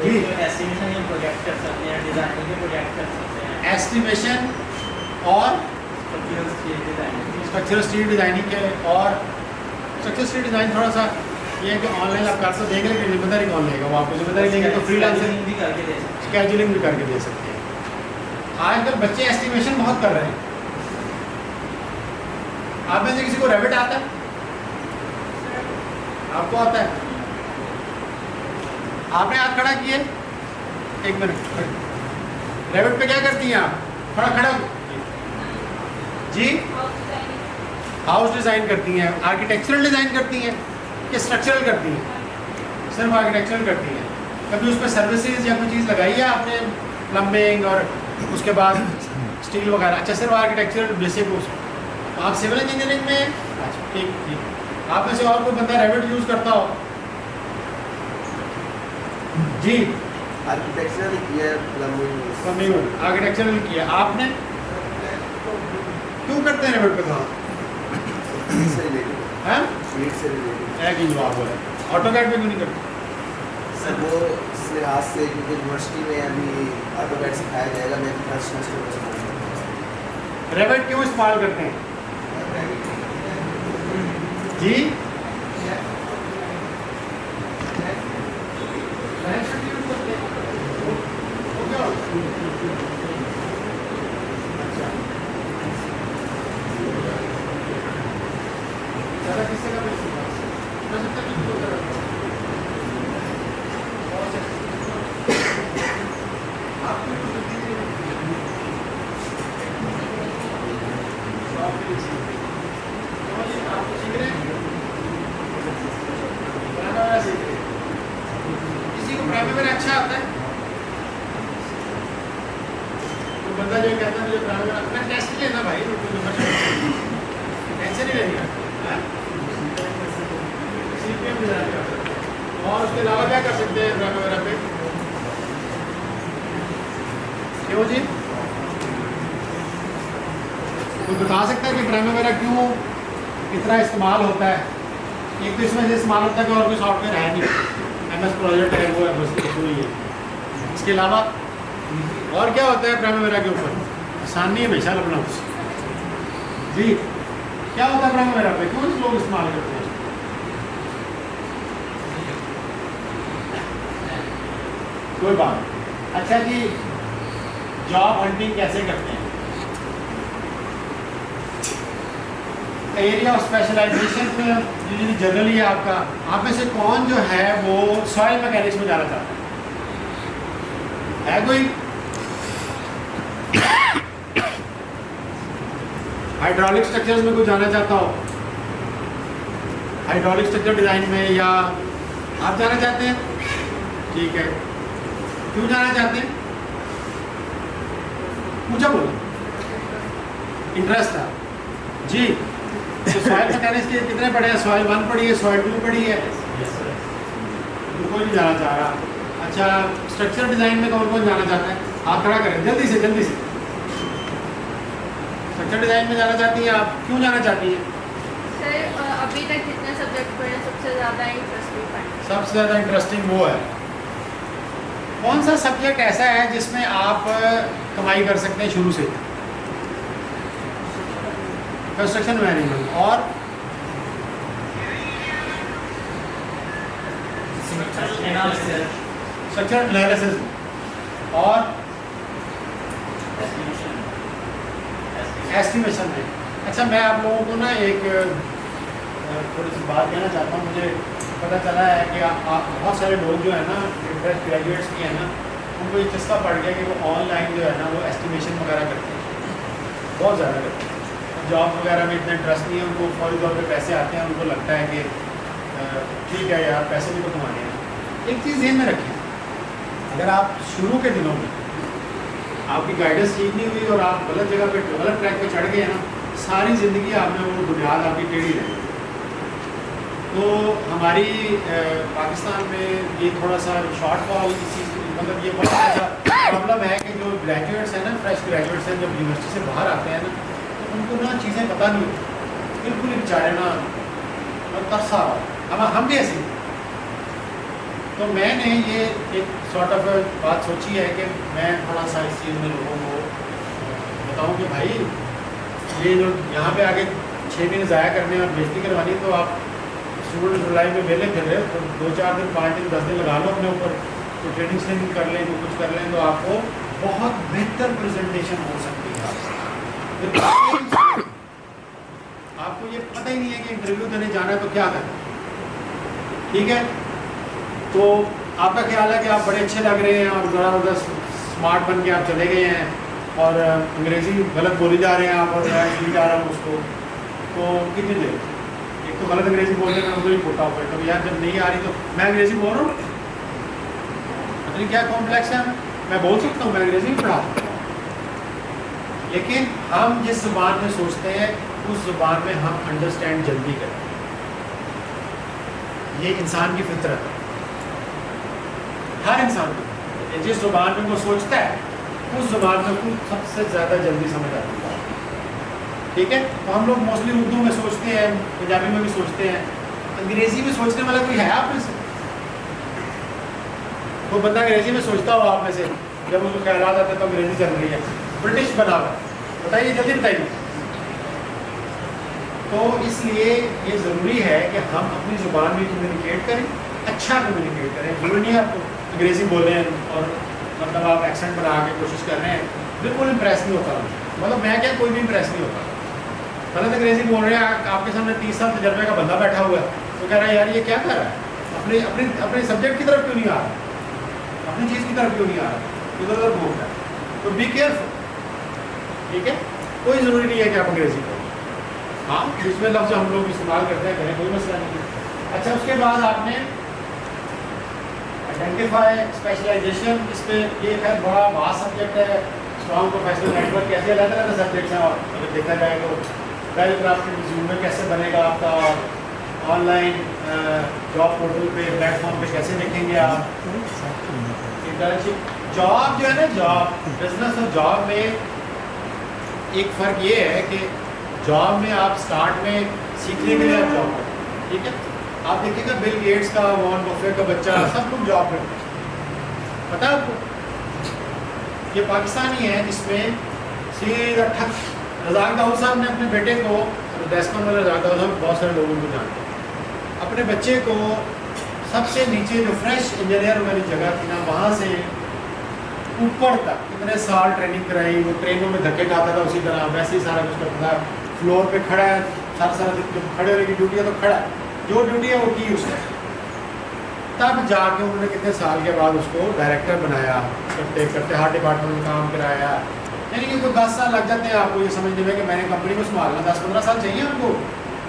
जी। एस्टिमेशन या प्रोजेक्ट कर सकते हैं, डिजाइनिंग के प्रोजेक्ट कर सकते हैं, एस्टिमेशन और स्ट्रक्चरल स्टील डिजाइनिंग के। और स्ट्रक्चरल स्टील डिज़ाइन थोड़ा सा ये है कि ऑनलाइन आप कर सकते देख लेकिन जिम्मेदारी कौन लेगा? वो आपको जिम्मेदारी देंगे तो फ्रीलांसिंग भी करके दे सकते हैं। स्केजुलिंग भी करके दे सकते हैं। आजकल बच्चे एस्टिमेशन बहुत कर रहे हैं। आप में से किसी को रेविट आता है? आपको आता है? आपने हाथ खड़ा किए, एक मिनट। रेविट पे क्या करती हैं आप? खड़ा खड़ा जी, हाउस डिज़ाइन करती हैं, आर्किटेक्चरल डिज़ाइन करती हैं कि स्ट्रक्चरल करती हैं? सिर्फ आर्किटेक्चरल करती हैं। कभी उस पर सर्विसेज या कोई चीज़ लगाई है आपने, प्लम्बिंग और उसके बाद स्टील वगैरह? अच्छा, सिर्फ आर्किटेक्चरल बेसिक उस। आप सिविल इंजीनियरिंग में? अच्छा, ठीक ठीक। आप में से और कोई बंदा रेविट यूज़ करता हो? जी, आर्किटेक्चरल किया, प्लम्बिंग आर्किटेक्चरल किया। आपने क्यों करते हैं रेविट पे काम? से रिलेटेड हैं? फील्ड से रिलेटेड एक ही जवाब है। ऑटोकैड पे क्यों नहीं करते? सर वो इस लिहाज से क्योंकि यूनिवर्सिटी में अभी ऑटोकैड सिखाया जाएगा, मैं फर्स्ट सेमेस्टर में। रेविट क्यों इस्तेमाल करते हैं जी? किसी को प्राइमरी अच्छा आता है? तो बंदा जो कहता है मुझे प्राइमरी अपना टेस्ट लेना भाई, टेंशन नहीं लेनी है। CPM डिजाइन कर सकते हैं। और उसके अलावा क्या कर सकते हैं प्राइमरी पे? क्यों जी? कोई बता सकता है कि प्राइमरी क्यों इतना इस्तेमाल होता है? एक तो इसमें से इस्तेमाल होता है कि और कोई सॉफ्टवेयर है नहीं, MS प्रोजेक्ट है, वो है, बस वही है। इसके अलावा और क्या होता है प्राइमरी के ऊपर? आसानी है हमेशा लपना कुछ जी। क्या होता है प्राइमरी पे, क्यों लोग इस्तेमाल करते हैं? कोई बात। अच्छा जी, जॉब हंटिंग कैसे करते हैं? Area of specialisation usually generally आपका, आप में से कौन जो है वो सॉइल मैकेनिक्स में जाना चाहता है कोई? हाइड्रोलिक स्ट्रक्चर्स में कोई जाना चाहता हो? हाइड्रोलिक स्ट्रक्चर डिजाइन में, या आप जाना चाहते हैं? ठीक है, क्यों जाना चाहते हैं? पूछा बोलो, इंटरेस्ट था जी। तो सॉइल मैकेनिक्स के कितने पढ़े हैं? सॉइल 1 पढ़ी है, सॉइल 2 पढ़ी है, तो कोई नहीं जाना चाह रहा। अच्छा, स्ट्रक्चर डिजाइन में कौन कौन जाना चाहता है? हाथ खड़ा करें जल्दी से जल्दी से। स्ट्रक्चर डिजाइन में जाना चाहती हैं आप? क्यों जाना चाहती हैं? सर अभी तक जितने सब्जेक्ट पढ़े सबसे ज़्यादा इंटरेस्टिंग पढ़े। सबसे ज़्यादा इंटरेस्टिंग वो है कौन सा सब्जेक्ट ऐसा है जिसमें आप कमाई कर सकते हैं शुरू से? Construction management. और स्ट्रक्चर एनालिसिस और एस्टिमेशन में। अच्छा, मैं आप लोगों को ना एक थोड़ी सी बात कहना चाहता हूँ। मुझे पता चला है कि आप बहुत सारे लोग जो है ना, फ्रेश ग्रेजुएट्स भी हैं ना, उनको ये चस्का पड़ गया कि वो ऑनलाइन जो है ना वो एस्टिमेशन वगैरह करते हैं, बहुत ज़्यादा करते हैं। जॉब वगैरह में इतना इंटरेस्ट नहीं है उनको, फौरी तौर पे पैसे आते हैं, उनको लगता है कि ठीक है यार पैसे भी तो कमाने हैं। एक चीज़ ध्यान में रखें, अगर आप शुरू के दिनों में आपकी गाइडेंस ठीक नहीं हुई और आप गलत जगह पे गलत ट्रैक पे चढ़ गए हैं ना, सारी ज़िंदगी आपने वो बुनियाद आपकी टेढ़ी रही। तो हमारी पाकिस्तान में ये थोड़ा सा शॉर्टफॉल इस चीज़, मतलब ये बहुत ज़्यादा प्रॉब्लम है कि जो ग्रेजुएट्स हैं ना, फ्रेश ग्रेजुएट्स हैं, जब यूनिवर्सिटी से बाहर आते हैं ना, तो उनको ना चीज़ें पता नहीं होती, बिल्कुल ही बेचारे ना, और तरसा हम भी ऐसे। तो मैंने ये एक सॉर्ट ऑफ बात सोची है कि मैं थोड़ा सा इस चीज़ में लोगों को बताऊं कि भाई ये जो यहाँ पे आगे 6 महीने ज़ाया करने और बेइज्जती करवानी, तो आप स्टूडेंट जुलाई में वेले फिर रहे हो, तो 2-4 दिन 5 दिन 10 दिन लगा लो अपने ऊपर, तो ट्रेनिंग कर लें, तो कुछ कर लें, तो आपको बहुत बेहतर प्रेजेंटेशन हो सकती है आपसे। आपको ये पता ही नहीं है कि इंटरव्यू देने जाना है तो क्या करना है, ठीक है। तो आपका ख्याल है कि आप बड़े अच्छे लग रहे हैं और ज़रा उधर स्मार्ट बन के आप चले गए हैं और अंग्रेज़ी गलत बोली जा रहे हैं आप, और मैं सीख जा रहा हूँ उसको, तो कितनी देर एक तो गलत अंग्रेज़ी बोलने में मुझे ही पोटा हुआ है, तो यार जब नहीं आ रही तो मैं अंग्रेज़ी बोल रहा हूँ, पता नहीं क्या कॉम्प्लेक्स है, मैं बोल सकता हूँ, मैं अंग्रेज़ी भी पढ़ा सकता हूँ, लेकिन हम जिस ज़ुबान में सोचते हैं उस ज़ुबान में हम अंडरस्टैंड जल्दी करें। ये इंसान की फितरत है, हर इंसान को जिस ज़ुबान में वो सोचता है उस ज़ुबान में कुछ सबसे ज़्यादा जल्दी समझ आती है, ठीक है। तो हम लोग मोस्टली उर्दू में सोचते हैं, पंजाबी में भी सोचते हैं, अंग्रेज़ी में सोचने वाला कोई है आप में से? वो बंदा अंग्रेज़ी में सोचता हो आप में से, जब उसको ख्याल आता है तो अंग्रेज़ी चल रही है, ब्रिटिश बना हुआ, बताइए जल्दी बताइए। तो इसलिए ये ज़रूरी है कि हम अपनी ज़ुबान में कम्युनिकेट करें, अच्छा कम्युनिकेट करें। ज़रूरी नहीं है आपको अंग्रेज़ी बोलें और मतलब आप एक्सेंट बना के कोशिश कर रहे हैं, बिल्कुल इम्प्रेस नहीं होता, मतलब मैं क्या कोई भी इम्प्रेस नहीं होता। गलत अंग्रेज़ी बोल रहे हैं, आपके सामने 30 साल तजर्बे का बंदा बैठा हुआ है, तो कह रहा है यार ये क्या कर रहा है, अपने अपने अपने सब्जेक्ट की तरफ क्यों नहीं आ रहा, अपनी चीज़ की तरफ क्यों नहीं आ रहा, इधर उधर घूम रहा है। तो बी केयरफुल, ठीक है। कोई ज़रूरी नहीं है कि आप अंग्रेज़ी करें, हाँ जिसमें लफ्ज़ हम लोग इस्तेमाल करते हैं करें, कोई मसला नहीं है। अच्छा, उसके बाद आपने आइडेंटिफाई स्पेशलाइजेशन, इस पर ये खैर बड़ा वास्ट सब्जेक्ट है, स्ट्रॉन्ग प्रोफेशनल नेटवर्क, कैसे अलग अलग सब्जेक्ट्स हैं, और अगर देखा जाए तो वेल क्राफ्टेड रिज्यूमे कैसे बनेगा आपका, और ऑनलाइन जॉब पोर्टल पे प्लेटफॉर्म पे कैसे देखेंगे आप इंटर्नशिप। जॉब जो है ना, जॉब बिजनेस और जॉब में एक फ़र्क ये है कि जॉब में आप स्टार्ट में सीखने के लिए आप जॉब करते हैं, ठीक है। आप देखिएगा बिल गेट्स का, वॉरेन बफेट का बच्चा, सब लोग जॉब करते हैं, पता है आपको। ये पाकिस्तानी है जिसमें सीधा ठक, रज़ाक दाऊद साहब ने अपने बेटे को, डेस्कॉन वाले रज़ाक दाऊद साहब बहुत सारे लोगों को जानते हैं, अपने बच्चे को सबसे नीचे जो फ्रेश इंजीनियर वाली जगह थी ना, वहाँ से ऊपर तक इतने साल ट्रेनिंग कराई, वो ट्रेनों में धक्के खाता था उसी तरह, वैसे ही सारा कुछ करता था, फ्लोर पे खड़ा है सारा जब खड़े होने की ड्यूटी है तो खड़ा है, जो ड्यूटी है वो की उसने, तब जाके उन्होंने कितने साल के बाद उसको डायरेक्टर बनाया, करते करते हर डिपार्टमेंट में काम कराया। यानी कि कोई 10 साल लग जाते हैं आपको ये समझने में कि मैंने कंपनी को संभालना, 10-15 साल चाहिए आपको।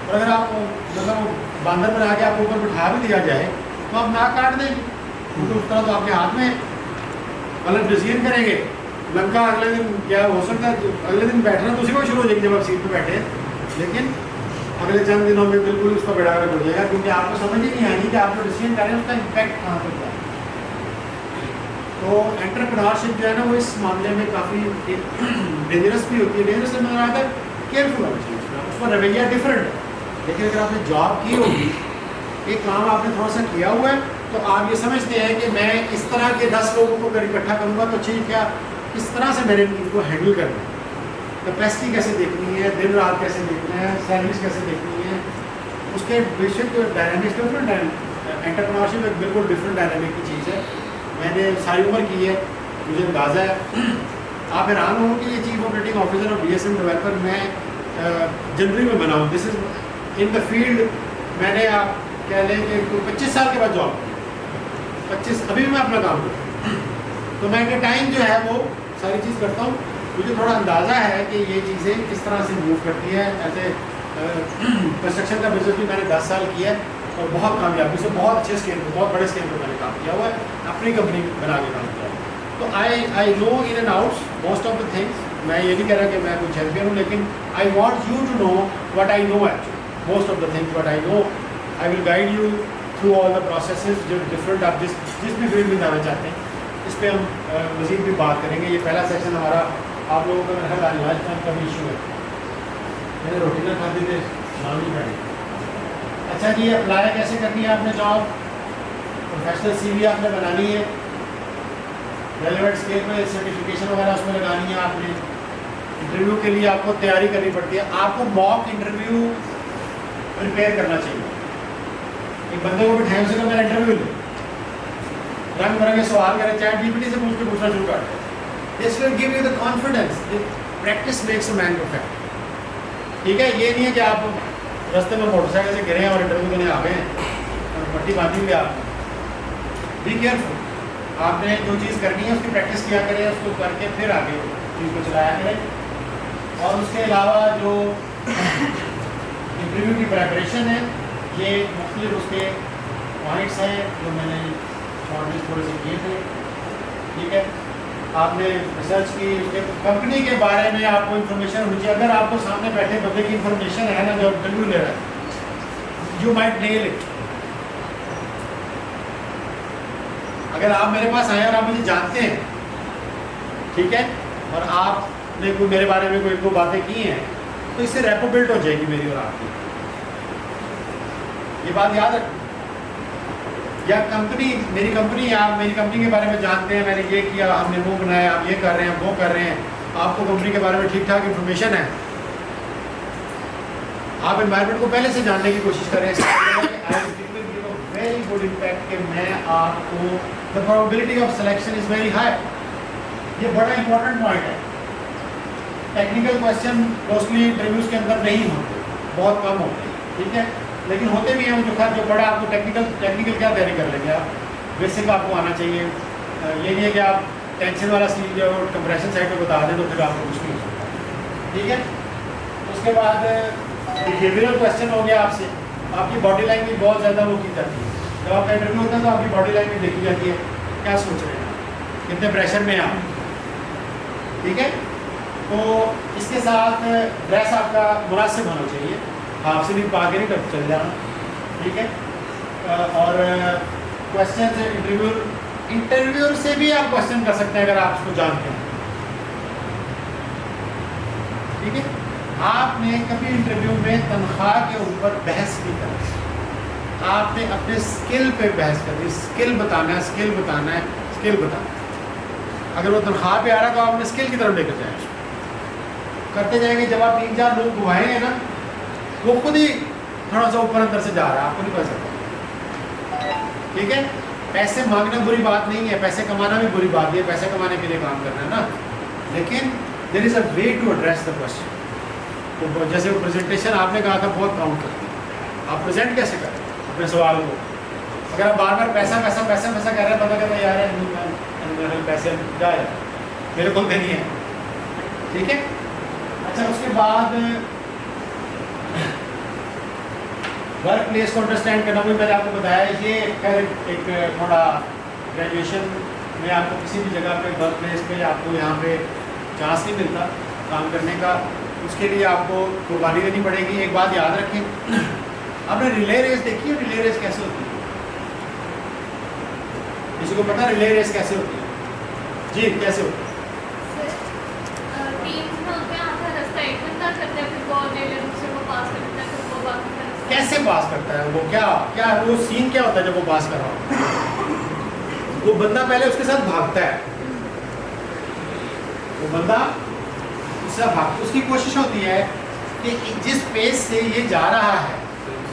और अगर आप मतलब बांदर बना के आपको ऊपर बिठा भी दिया जाए तो आप नाक काट देंगे, क्योंकि उस तरह तो आपके हाथ में गलत डिसीजन करेंगे। लंका अगले दिन क्या हो सकता है, अगले दिन बैठना तो उसी को शुरू हो जाएगी जब आप सीट पर बैठे, लेकिन अगले चंद दिनों में बिल्कुल उसका बेड़ा गर्क हो जाएगा, क्योंकि आपको समझ ही नहीं आएगी कि आप जो डिसीजन कर रहे हैं उसका इम्पैक्ट कहाँ पर होता है। तो एंटरप्रेन्योरशिप जो है ना, वो इस मामले में काफ़ी डेंजरस भी होती है। डेंजरस से मतलब आता है केयरफुल होना चाहिए, उसका रवैया डिफरेंट है। लेकिन अगर आपने जॉब की होगी, एक काम आपने थोड़ा सा किया हुआ है, तो आप ये समझते हैं कि मैं इस तरह के 10 लोगों को अगर इकट्ठा करूँगा तो चाहिए क्या, इस तरह से मैंने इनको हैंडल करना है, कैपेसिटी कैसे देखनी है, दिन रात कैसे देखना है, सर्विस कैसे देखनी है, उसके बेसिक डायनामिक्स डिफरेंट है। एंटरप्रेन्योरशिप एक बिल्कुल डिफरेंट डायनामिक की चीज़ है। मैंने सारी उम्र की है, मुझे अंदाज़ा है। आप हैरान हो कि ये चीफ ऑपरेटिंग ऑफिसर और BSM डेवलपर मैं जनवरी में बना हूँ। This is in the field, मैंने आप कह लें कि 25 साल के बाद जॉब की, 25 अभी भी मैं अपना काम करता हूँ। तो मैं के टाइम जो है वो सारी चीज़ करता हूँ, मुझे थोड़ा अंदाज़ा है कि ये चीज़ें किस तरह से मूव करती है। ऐसे कंस्ट्रक्शन का बिजनेस भी मैंने 10 साल किया है और बहुत कामयाबी से, बहुत अच्छे स्केल पर, बहुत बड़े स्केल पर मैंने काम किया हुआ है, अपनी कंपनी बना के काम किया है। तो I know in and outs most of the things. मैं ये नहीं कह रहा कि मैं कोई चैम्पियन हूँ, लेकिन I want you to know what I know actually, most of the things what I know. I will guide you through all the processes जो डिफरेंट आप जिस भी फील्ड में जाना चाहते हैं, इस पर हम मज़ीद भी बात करेंगे। ये पहला सेशन हमारा आप लोगों का मेरा ख्याल लास्ट टाइम का भी इशू है, मैंने रोटी ना खाती थी, शाम ही खाई। अच्छा जी, अप्लाई कैसे करनी है आपने जॉब, प्रोफेशनल CV आपने बनानी है, रेलेवेंट स्केल पे सर्टिफिकेशन वगैरह उसमें लगानी है आपने। इंटरव्यू के लिए आपको तैयारी करनी पड़ती है, आपको मॉक इंटरव्यू प्रिपेयर करना चाहिए। एक बंदे को बिठाएं, उसे मेरा इंटरव्यू ले, रंग बिरंगे सवाल करें, चैट GPT से पूछ के पूछना शुरू कर दें, this will give you the confidence, practice makes a man perfect. ठीक है, ये नहीं है कि आप रास्ते में मोटरसाइकिल से गिरे हैं और इंटरव्यू देने आ गए हैं और पट्टी बांधी हुई आप। बी केयरफुल, आपने जो चीज़ करनी है उसकी प्रैक्टिस किया करें, उसको करके फिर आगे चीज़ को चलाया करें। और उसके अलावा जो इंटरव्यू की प्रेपरेशन है, ये मुख्तलिफ उसके पॉइंट्स हैं जो मैंने शॉर्टलिस्ट थोड़े से किए थे। ठीक है, आपने रिसर्च की, उसके कंपनी के बारे में आपको इन्फॉर्मेशन होनी चाहिए। अगर आपको सामने बैठे बंदे की इन्फॉर्मेशन है ना जो इंटरव्यू ले रहा है, यू माइट नेल इट। अगर आप मेरे पास आए और आप मुझे जानते हैं, ठीक है, और आपने कोई मेरे बारे में कोई 1-2 बातें की हैं, तो इससे रैपो बिल्ड हो जाएगी मेरी और आपकी। ये बात याद रखो। या कंपनी, मेरी कंपनी, आप मेरी कंपनी के बारे में जानते हैं, मैंने ये किया, हमने वो बनाया, आप ये कर रहे हैं, वो कर रहे हैं, आपको कंपनी के बारे में ठीक ठाक इन्फॉर्मेशन है, आप एनवायरनमेंट को पहले से जानने की कोशिश करें। वेरी गुड इम्पैक्ट कि मैं आपको the probability of selection is very high. ये बड़ा इंपॉर्टेंट पॉइंट है। टेक्निकल क्वेश्चन मोस्टली इंटरव्यूज़ के अंदर नहीं होते, बहुत कम होते हैं, ठीक है, लेकिन होते भी हैं जो बड़ा आपको टेक्निकल क्या तैयारी कर लेंगे आप, बेसिक आपको आना चाहिए। ये नहीं है कि आप टेंशन वाला सीज और कंप्रेशन साइड पे बता दें तो फिर आपको कुछ नहीं हो सकता। ठीक है, उसके बाद बिहेवियरल क्वेश्चन हो गया आपसे, आपकी बॉडी लैंग्वेज बहुत ज़्यादा वो की जाती है। जब आपका इंटरव्यू होता है तो आपकी बॉडी लैंग्वेज देखी जाती है, क्या सोच रहे हैं, कितने प्रेशर में आप। ठीक है, तो इसके साथ ड्रेस आपका मुनासिब होना चाहिए, आपसे भी पा के नहीं टप चल जाना। ठीक है, और क्वेश्चन इंटरव्यूअर से भी आप क्वेश्चन कर सकते हैं अगर आप उसको जानते हैं। ठीक है, आपने कभी इंटरव्यू में तनख्वाह के ऊपर बहस नहीं करनी, आपने अपने स्किल पे बहस करनी। स्किल बताना है, स्किल बताना है, स्किल बताना है। अगर वो तनख्वाह पे आ रहा तो आप अपने स्किल की तरफ लेकर जाएं, करते जाएंगे। जब आप 3-4 लोग घुमाएंगे ना, वो खुद ही थोड़ा सा ऊपर अंदर से जा रहा है, आपको नहीं पता चलता। ठीक है, पैसे मांगना बुरी बात नहीं है, पैसे कमाना भी बुरी बात नहीं है, पैसे कमाने के लिए काम करना है ना, लेकिन there is a way to address the question. तो जैसे वो प्रेजेंटेशन आपने कहा था बहुत काउंट करती है, आप प्रेजेंट कैसे करें अपने सवाल को। अगर आप बार बार पैसा पैसा पैसा पैसा कह रहे हैं, पता कहता यार मेरे पैसे जाए मेरे को नहीं है। ठीक है, अच्छा, उसके बाद वर्क प्लेस को अंडरस्टैंड करना भी मैंने आपको बताया। ये एक थोड़ा ग्रेजुएशन में आपको किसी भी जगह पे वर्क प्लेस पे आपको यहाँ पे चांस नहीं मिलता काम करने का, उसके लिए आपको कुर्बानी देनी पड़ेगी। एक बात याद रखें, आपने रिले रेस देखी है? रिले रेस कैसे होती है? किसी को पता रिले रेस कैसे होती है? जी, कैसे होती है? कैसे पास करता है वो? क्या वो सीन क्या होता है जब वो पास कर रहा हो? वो बंदा पहले उसके साथ भागता है, वो बंदा उससे भाग, उसकी कोशिश होती है कि जिस पेस से ये जा रहा है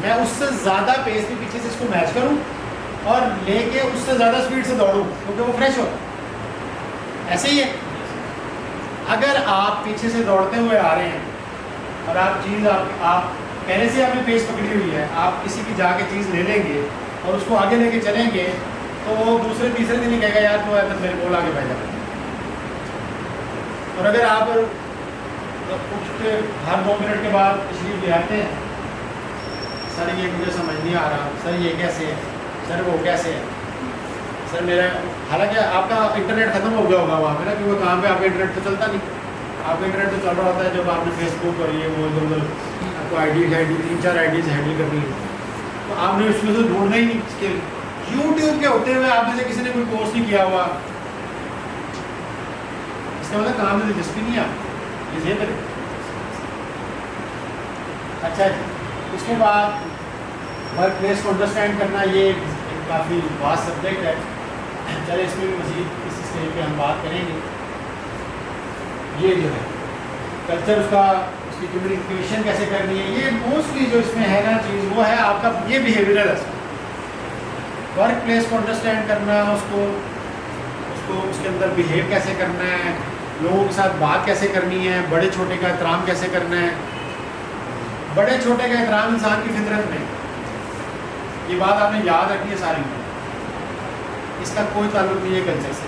मैं उससे ज़्यादा पेस के पीछे से इसको मैच करूं और लेके उससे ज़्यादा स्पीड से दौड़ूं, क्योंकि वो फ्रेश होता है। ऐसे ही है, अगर आप पीछे से दौड़ते हुए आ रहे हैं और आप चीज़ आप पहले से आपने पेस पकड़ी हुई है, आप किसी की जाके चीज़ ले लेंगे और उसको आगे लेके चलेंगे तो वो दूसरे तीसरे दिन ही कहेगा यार तो अगर मेरे बोल आगे बैठ जाए। और अगर आप उठते हर 2 मिनट के बाद तशरीफ ले आते हैं, सर ये मुझे समझ नहीं आ रहा, सर ये कैसे है, सर वो कैसे है, सर मेरा, हालांकि आपका इंटरनेट ख़त्म हो गया होगा वहाँ पे ना, क्योंकि काम पे आपका इंटरनेट तो चलता नहीं, आपका इंटरनेट तो चल रहा होता है जब आपने फेसबुक और ये वो इधर उधर आपको ID 3-4 IDs हैंडल करनी है, तो आपने उसमें से ढूंढना ही नहीं स्किल। यूट्यूब के होते हुए आप में से किसी ने कोई कोर्स नहीं किया हुआ, इसका मतलब काम में दिलचस्पी नहीं है आप ये करें। अच्छा जी, उसके बाद वर्क प्लेस को अंडरस्टैंड करना, ये काफ़ी वास्ट सब्जेक्ट है, चले इसमें भी मज़ीद इस स्टेज पे हम बात करेंगे। ये जो है कल्चर, उसकी कम्युनिकेशन कैसे करनी है, ये मोस्टली जो इसमें है ना चीज़ वो है आपका ये बिहेवियरल एस्पेक्ट। वर्क प्लेस को अंडरस्टैंड करना, उसको उसके अंदर बिहेव कैसे करना है, लोगों के साथ बात कैसे करनी है, बड़े छोटे का एहतराम कैसे करना है। बड़े छोटे का एहतराम इंसान की फितरत में, ये बात आपने याद रखनी है सारी में। इसका कोई ताल्लुक नहीं है कल्चर से,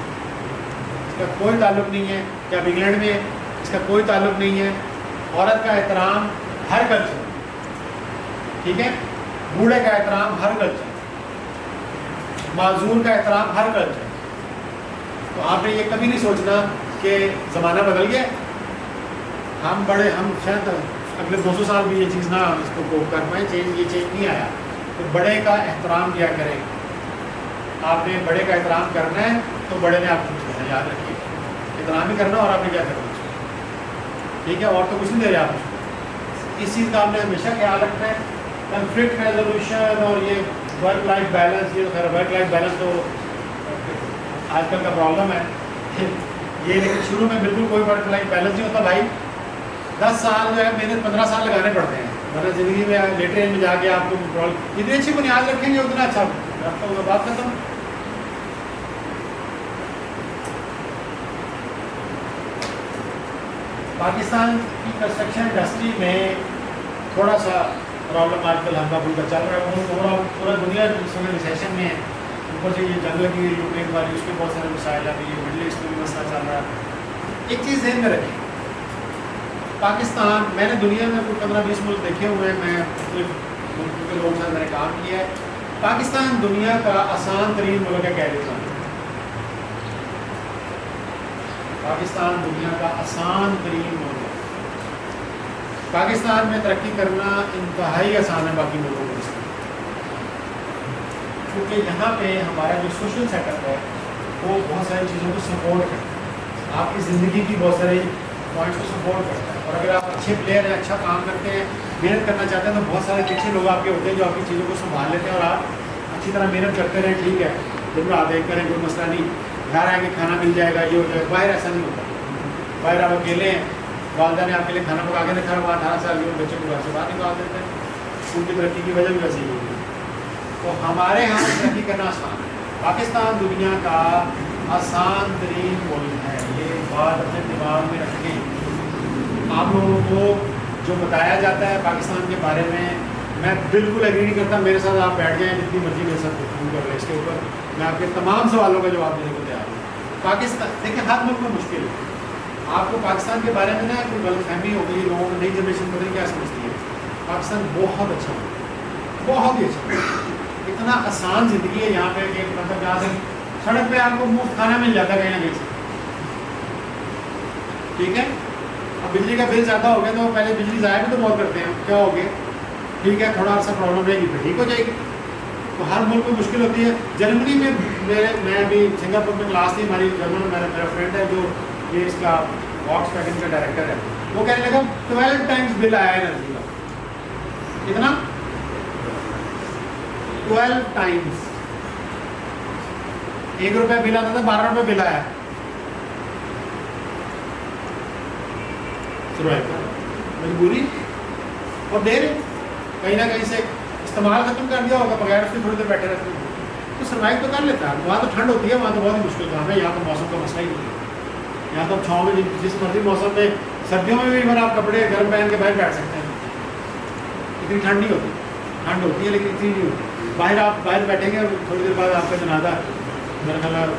इसका कोई ताल्लुक नहीं है कि आप इंग्लैंड में, इसका कोई ताल्लुक नहीं है। औरत का एहतराम हर कल्चर, ठीक है, बूढ़े का एहतराम हर कल्चर, माजूर का एहतराम हर कल्चर। तो आपने ये कभी नहीं सोचना कि ज़माना बदल गया, हम शायद अगले 200 साल भी ये चीज़ ना इसको कोप कर पाए, ये चेंज नहीं आया। तो बड़े का एहतराम किया करें, आपने बड़े का एहतराम करना है तो बड़े ने आपको कुछ करना, याद रखिए, एहतराम ही करना और आपने क्या करना, ठीक है, और तो कुछ नहीं दे रहे आप उसको। इस चीज़ का आपने हमेशा ख्याल रखना है। कन्फ्लिक्ट रेजोल्यूशन और ये वर्क लाइफ बैलेंस, ये खैर वर्क लाइफ बैलेंस तो आजकल का प्रॉब्लम है ये, लेकिन शुरू में बिल्कुल कोई वर्क लाइफ बैलेंस नहीं होता भाई। 10 साल जो है मेहनत 15 साल लगाने पड़ते हैं, मतलब ज़िंदगी में लेटर एंड में जाके आपको प्रॉब्लम, जितनी अच्छी बुनियाद रखेंगे उतना अच्छा आपका होगा। बात खत्म। पाकिस्तान की कंस्ट्रक्शन इंडस्ट्री में थोड़ा सा प्रॉब्लम आजकल हल्का फुल्का चल रहा है। ओवरऑल पूरा दुनिया इस समय रिसेशन में है, ऊपर से ये जंग लगी हुई यूक्रेन वाली, उसके बहुत सारे मसाइल अभी ये मिडल ईस्ट में भी मसला चल रहा है। एक चीज़ ध्यान में रखें, पाकिस्तान, मैंने दुनिया में कुछ 15-20 मुल्क देखे हुए हैं, मैं मुल्क के लोगों के साथ मैंने काम किया है। पाकिस्तान दुनिया का आसान तरीन मुल्क है कैरियर करना। पाकिस्तान दुनिया का आसान तरीन मुल्क है। पाकिस्तान में तरक्की करना इंतहाई आसान है बाकी मुल्कों को, क्योंकि यहाँ पे हमारा जो सोशल सेटअप है वो बहुत सारी चीज़ों को सपोर्ट करता है, आपकी ज़िंदगी की बहुत सारी पॉइंट्स को सपोर्ट करता है। और अगर आप अच्छे प्लेयर हैं, अच्छा काम करते हैं, मेहनत करना चाहते हैं, तो बहुत सारे अच्छे लोग आपके होते हैं जो आपकी चीज़ों को संभाल लेते हैं और आप अच्छी तरह मेहनत करते रहें, ठीक है, दिन रात एक करें, कोई मसला नहीं, घर आएंगे खाना मिल जाएगा, ये हो जाएगा। बाहर ऐसा नहीं होता, बाहर आप अकेले हैं, वालदा ने आपके लिए खाना पका के रखा हुआ, 18 साल के बच्चे को घर से बाहर निकाल देते हैं, उनकी तरक्की की वजह भी वैसे ही होगी। तो हमारे यहाँ तरक्की करना आसान है। पाकिस्तान दुनिया का आसान तरीन मुल्क है, ये बात अपने दिमाग में रखें। आप लोगों को जो बताया जाता है पाकिस्तान के बारे में, मैं बिल्कुल एग्री नहीं करता। मेरे साथ आप बैठ जाएँ, जितनी मर्जी मेरे साथ गुफ्तगू कर रहे, इसके ऊपर मैं आपके तमाम सवालों का जवाब देने को तैयार हूँ। पाकिस्तान देखिए, हर मुल्क में मुश्किल है। आपको पाकिस्तान के बारे में ना कोई गलतफहमी हो गई, लोगों को नई जनरेशन पता नहीं क्या समझती है। पाकिस्तान बहुत अच्छा है, बहुत ही अच्छा, इतना आसान ज़िंदगी है यहाँ पे कि मतलब जहाँ से सड़क पे आपको मुफ्त खाना मिल जाता है कहीं ना कहीं से, ठीक है। अब बिजली का बिल ज़्यादा हो गया तो पहले बिजली ज़ाया भी तो बहुत करते हैं, क्या हो गया, ठीक है, थोड़ा सा प्रॉब्लम रहेगी फिर ठीक हो जाएगी। तो हर मुल्क में मुश्किल होती है। जर्मनी में मैं अभी सिंगापुर में क्लास थी हमारी, जर्मन मेरा फ्रेंड है जो ये इसका वॉक्सवैगन का डायरेक्टर है, वो कहने लगा 12 टाइम्स बिल आया एनर्जी का। कितना? 12 टाइम्स। 1 रुपया बिल आता था, 12 रुपये बिल आया। मजबूरी और देर कहीं ना कहीं से इस्तेमाल खत्म कर दिया होगा, बगैर उसके थोड़ी देर बैठे रहते हैं तो सर्वाइव तो कर लेता है। वहाँ तो ठंड होती है, वहाँ तो बहुत ही मुश्किल काम है। यहाँ तो मौसम का मसला ही नहीं है। यहाँ तो छाँव में जिस मर्जी मौसम में, सर्दियों में भी अगर आप कपड़े गर्म पहन के बाहर बैठ सकते हैं, इतनी ठंड नहीं होती। ठंड होती है लेकिन इतनी नहीं होती। बाहर आप बाहर बैठेंगे और थोड़ी देर बाद आपका जनाजा मेरा ख्याल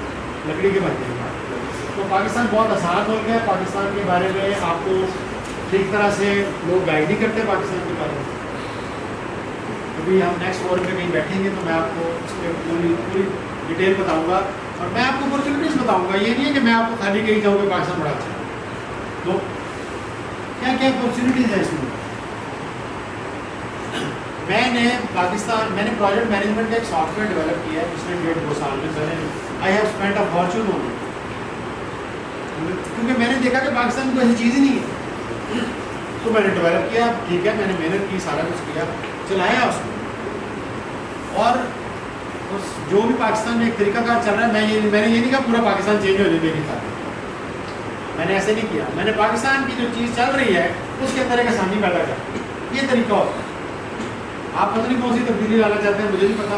लकड़ी के बन जाएगा। तो पाकिस्तान बहुत आसान हो गया। पाकिस्तान के बारे में आपको ठीक तरह से लोग गाइड नहीं करते पाकिस्तान के बारे में। अभी हम नेक्स्ट फोरम पे कहीं बैठेंगे तो मैं आपको इसके पूरी डिटेल बताऊंगा और मैं आपको अपॉर्चुनिटीज़ बताऊंगा। ये नहीं है कि मैं आपको खाली कहीं जाऊँगा पाकिस्तान बड़ा अच्छा है। तो क्या क्या अपॉर्चुनिटीज़ है इसमें। मैंने प्रोजेक्ट मैनेजमेंट का एक सॉफ्टवेयर डेवलप किया है पिछले 1.5-2 साल में। I have spent a Fortune on it, क्योंकि मैंने देखा कि पाकिस्तान में कोई ऐसी चीज़ ही नहीं है। तो मैंने डेवलप किया, ठीक है, मैंने मेहनत की, सारा कुछ किया, चलाया उसको। और उस जो भी पाकिस्तान में एक तरीकाकार चल रहा है, मैंने ये नहीं कहा पूरा पाकिस्तान चेंज हो जाए मेरी खातिर। मैंने ऐसे नहीं किया। मैंने पाकिस्तान की जो चीज़ चल रही है उसके अंदर एक आसानी पैदा कर, ये तरीका होता है। आप पता नहीं कौन सी तब्दीली लाना चाहते हैं, मुझे नहीं पता।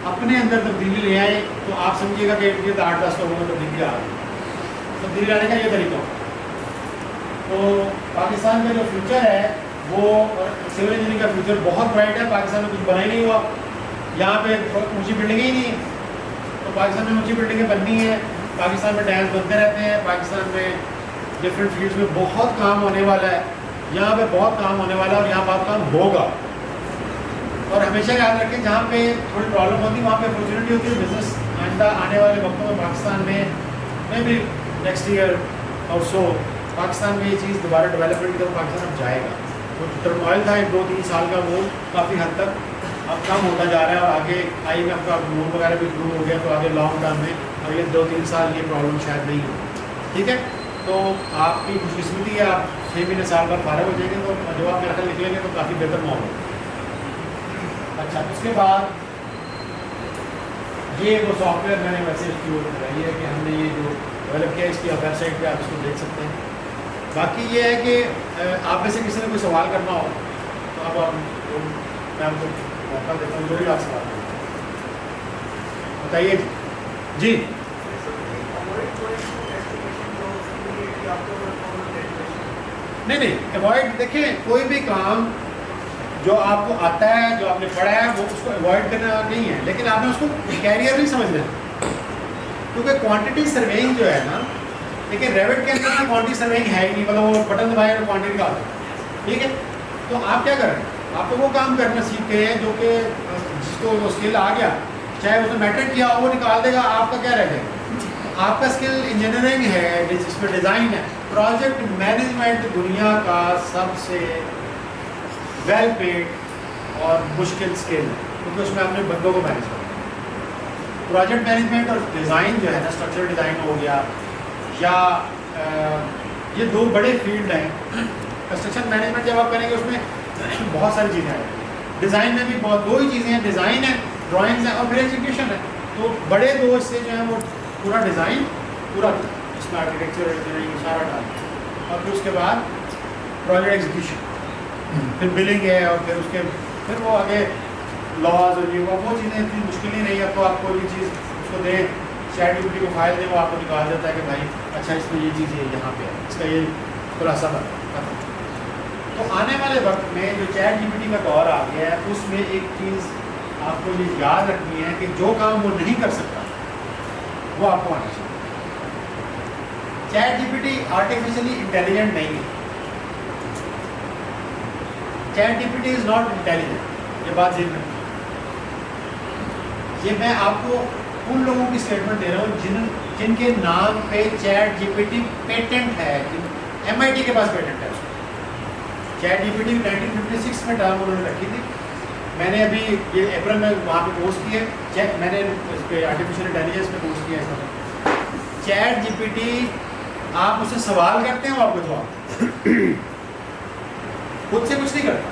अपने अंदर तब्दीली ले आए तो आप समझिएगा कि 8-10 लोगों में तब्दीली आ गई। तब्दीली लाने का ये तरीका होगा। तो पाकिस्तान में जो फ्यूचर है वो सिविल इंजीनियरिंग का फ्यूचर बहुत ब्राइट है। पाकिस्तान में कुछ बना ही नहीं हुआ, यहाँ पे ऊंची बिल्डिंगें ही नहीं है, तो पाकिस्तान में ऊंची बिल्डिंगें बननी है, पाकिस्तान में डैम्स बनते रहते हैं, पाकिस्तान में डिफरेंट फील्ड्स में बहुत काम होने वाला है, यहाँ पे बहुत काम होने वाला है और यहाँ बहुत काम होगा। और हमेशा याद रखें जहाँ पे थोड़ी प्रॉब्लम होती है वहाँ पे अपॉर्चुनिटी होती है बिजनेस। आइंदा आने वाले वक्तों में पाकिस्तान में भी नेक्स्ट ईयर और सो पाकिस्तान में ये चीज़ दोबारा डेवलपमेंट की तरफ पाकिस्तान अब जाएगा। वो टर्मोइल था 1-2-3 साल का, वो काफ़ी हद तक अब कम होता जा रहा है और आगे IMF का लोन वगैरह भी शुरू हो गया, तो आगे लॉन्ग टर्म में अगले 2-3 साल ये प्रॉब्लम शायद नहीं हो। ठीक है, तो आपकी खुशकिस्मती है, आप 6 महीने साल बाद फारग हो जाएंगे, तो जब आप मेरा ख्याल निकलेंगे तो काफ़ी बेहतर माहौल होगा। अच्छा, उसके बाद ये वो सॉफ्टवेयर मैंने वैसे इसकी वो बताई है कि हमने ये जो डेवलप किया, इसकी आप वेबसाइट पे आप इसको देख सकते हैं। बाकी ये है कि आप में से किसी ने कोई सवाल करना हो तो अब मैं आपको मौका देता हूँ, जो भी आप सवाल बताइए जी। नहीं, अवॉइड, देखें कोई भी काम जो आपको आता है, जो आपने पढ़ा है, वो उसको अवॉइड करना नहीं है, लेकिन आपने उसको कैरियर नहीं समझना है। क्योंकि क्वांटिटी सर्वेइंग जो है ना, देखिए रेविट के अंदर क्वांटिटी सर्वेइंग है ही नहीं, मतलब वो बटन दबाए और क्वांटिटी निकाल दें। ठीक है, तो आप क्या कर रहे हैं, आप तो वो काम करना सीख गए हैं जो कि जिसको वो स्किल आ गया, चाहे उसने मैट्रिक किया वो निकाल देगा, आपका क्या रह गया। आपका स्किल इंजीनियरिंग है जिसमें डिज़ाइन है, प्रोजेक्ट मैनेजमेंट दुनिया का सबसे वेल पेड और मुश्किल स्किल है, क्योंकि उसमें आपने बंदों को मैनेज करना। प्रोजेक्ट मैनेजमेंट और डिज़ाइन जो है ना, स्ट्रक्चरल डिज़ाइन हो गया या ये 2 बड़े फील्ड हैं। कंस्ट्रक्शन मैनेजमेंट जब आप करेंगे उसमें बहुत सारी चीज़ें हैं, डिज़ाइन में भी बहुत 2 ही चीज़ें हैं, डिज़ाइन है, ड्राइंग्स है और फिर एग्जीक्यूशन है। तो बड़े 2 हिस्से जो हैं वो पूरा डिज़ाइन, पूरा इसमें आर्किटेक्चर इंजीनियरिंग सारा डाल, और फिर उसके बाद प्रोजेक्ट एग्जीक्यूशन, फिर बिलिंग है, और फिर वो आगे लॉज और ये वो चीज़ें इतनी मुश्किल ही नहीं है। तो आप कोई भी चीज़ उसको दें, ChatGPT को फाइल दें, वो आपको निकाल देता है कि भाई अच्छा इसमें ये चीज़ है, यहाँ पे है, इसका ये खुलासा बता। तो आने वाले वक्त में जो ChatGPT का दौर आ गया है, उसमें एक चीज़ आपको ये याद रखनी है कि जो काम वो नहीं कर सकता वो आपको आना चाहिए। ChatGPT आर्टिफिशियली इंटेलिजेंट नहीं है, ChatGPT इज नॉट इंटेलिजेंट, ये बात ज़हन रखना। ये मैं आपको उन लोगों की स्टेटमेंट दे रहा हूँ जिनके नाम पे ChatGPT पेटेंट है, MIT के पास पेटेंट है उसको। ChatGPT 1956 में टर्म उन्होंने रखी थी, मैंने अभी ये अप्रैल में वहाँ पे पोस्ट की है, मैंने इस पर आर्टिफिशियल इंटेलिजेंस पे पोस्ट किया है। ChatGPT आप उससे सवाल करते हैं वो आपको जवाब खुद से कुछ नहीं करता।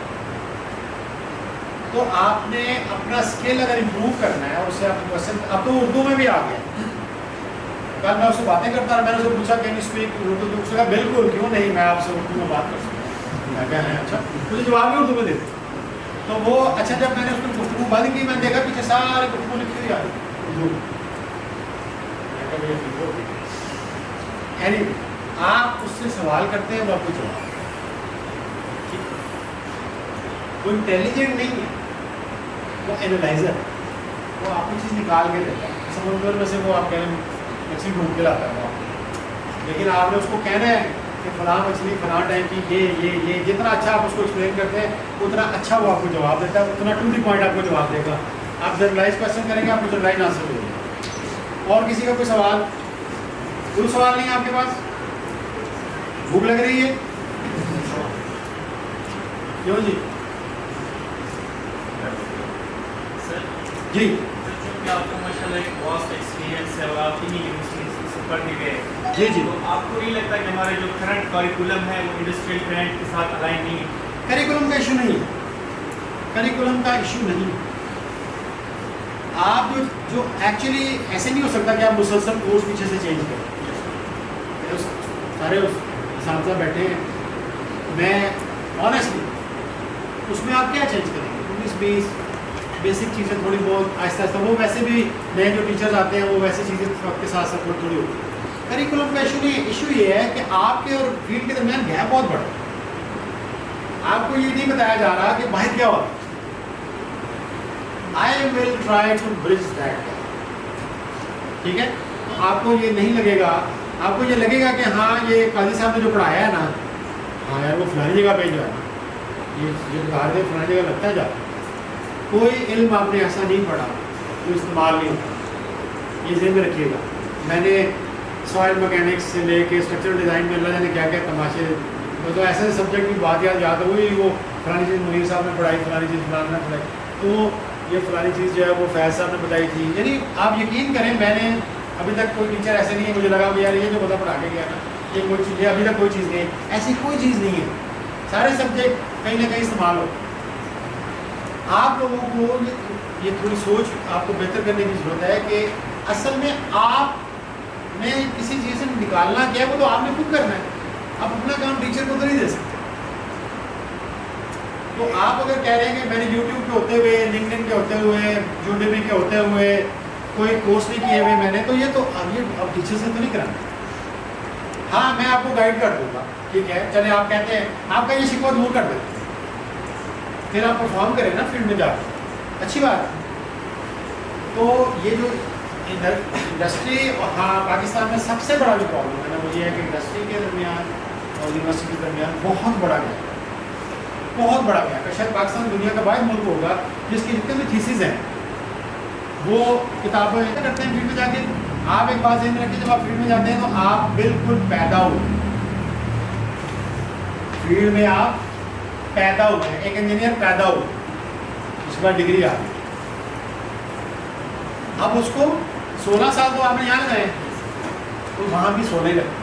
तो आपने अपना स्किल अगर इम्प्रूव करना है, उससे आपको क्वेश्चन, अब तो उर्दू में भी आ गया। कल मैं उससे बातें करता रहा, मैंने उससे पूछा कैन यू स्पीक उर्दू, तो उसने कहा बिल्कुल, क्यों नहीं, मैं आपसे उर्दू में बात कर सकता हूँ। मैं कहा है अच्छा, मुझे जवाब भी उर्दू में देते। तो वो अच्छा, जब मैंने उसको गुफ्तगू बंद की, मैंने देखा पीछे सारे गुफ्तगू लिखी हुई आ रही उर्दू। आप उससे सवाल करते हैं वो आपको जवाब, वो इंटेलिजेंट नहीं है, वो एनालाइजर है, वो आपको चीज़ निकाल के देता है। समुद्र में से वो आप कहें मछली ढूंढ के लाता है वो, लेकिन आपने उसको कहना है कि फलां मछली फलां टाइम की ये जितना अच्छा आप उसको एक्सप्लेन करते हैं उतना अच्छा वो आपको जवाब देता है, उतना टू द पॉइंट आपको जवाब देगा। आप जनरलाइज क्वेश्चन करेंगे आपको जनरलाइज आंसर मिलेगा। और किसी का कोई सवाल नहीं है आपके पास? भूख लग रही है क्यों जी? जी आपको माशाल्लाह एक वास्ट एक्सपीरियंस है और आप इन्हीं यूनिवर्सिटीज से पढ़ के गए। जी जी। तो आपको नहीं लगता कि हमारे जो करंट करिकुलम है वो इंडस्ट्रियल ट्रेंड के साथ अलाइन नहीं है? करिकुलम का इशू नहीं, करिकुलम का इशू नहीं। आप जो एक्चुअली ऐसे नहीं हो सकता कि आप मुसलसल कोर्स पीछे से चेंज करें। सारे साथ बैठे हैं, मैं ऑनेस्टली उसमें आप क्या चेंज करेंगे? 19-20 बेसिक चीज़ें थोड़ी बहुत आहिस्ता आहिस्ता, वो वैसे भी नए जो टीचर्स आते हैं वो वैसे चीज़ें आपके साथ साथ थोड़ी होती है। करिकुलम का इशू नहीं, इशू ये है कि आपके और फील्ड के दरमियान गैप बहुत बड़ा है। आपको ये नहीं बताया जा रहा कि बाहर क्या होता है। I will try to bridge that, ठीक है। तो आपको ये नहीं लगेगा, आपको ये लगेगा कि हाँ ये काजी साहब ने जो पढ़ाया है ना, हाँ यार वो फलानी जगह पे जो है ना, ये बता रहे फलानी जगह लगता है जा, कोई इल्म आपने ऐसा नहीं पढ़ा जो इस्तेमाल नहीं होता, ये ज़हन में रखिएगा। मैंने सॉइल मैकेनिक्स से लेके स्ट्रक्चरल डिज़ाइन में अल्लाह जाने क्या क्या तमाशे, तो ऐसे सब्जेक्ट की बात याद हुई, वो फलानी चीज़ मुनीर साहब ने पढ़ाई, फलानी चीज़ फलाना ने पढ़ाई, तो ये फलानी चीज़ जो है वो फैज़ साहब ने बताई थी। यानी आप यकीन करें, मैंने अभी तक कोई टीचर ऐसे नहीं है मुझे लगा कि यार ये जो बता पढ़ा के गया ना, ये कोई चीज़, ये अभी तक कोई चीज़ नहीं है, ऐसी कोई चीज़ नहीं है। सारे सब्जेक्ट कहीं ना कहीं इस्तेमाल हो। आप लोगों को ये थोड़ी सोच आपको बेहतर करने की ज़रूरत है कि असल में आपने किसी चीज़ से निकालना क्या है वो तो आपने खुद करना है। आप अपना काम टीचर को तो नहीं दे सकते। तो आप अगर कह रहे हैं कि मैंने यूट्यूब के होते हुए, लिंक्डइन के होते हुए, यूडेमी के होते हुए कोई कोर्स नहीं किए हुए मैंने, तो ये तो अब टीचर से तो नहीं कराना। हाँ मैं आपको गाइड कर दूंगा, ठीक है, चले आप कहते हैं आपका ये शिकवा दूर कर देते हैं, फिर आप परफॉर्म करें ना फील्ड में जाकर, अच्छी बात है। तो ये जो इंडस्ट्री, हाँ पाकिस्तान में सबसे बड़ा जो प्रॉब्लम है ना वो ये है कि इंडस्ट्री के दरमियान और यूनिवर्सिटी के दरमियान बहुत बड़ा गैप है, बहुत बड़ा गैप है। शायद पाकिस्तान दुनिया का वाहिद मुल्क होगा जिसकी जितने भी थीसिस हैं वो किताबें करते हैं फील्ड में जाके। आप एक बात ध्यान रखिए, जब आप फील्ड में जाते हैं तो आप बिल्कुल पैदा हो, फील्ड में आप पैदा हुए हैं, एक इंजीनियर पैदा हो, उसके बाद डिग्री आ गई, अब उसको 16 साल तो आपने यहाँ लगाए तो वहाँ भी 16 ही लगते।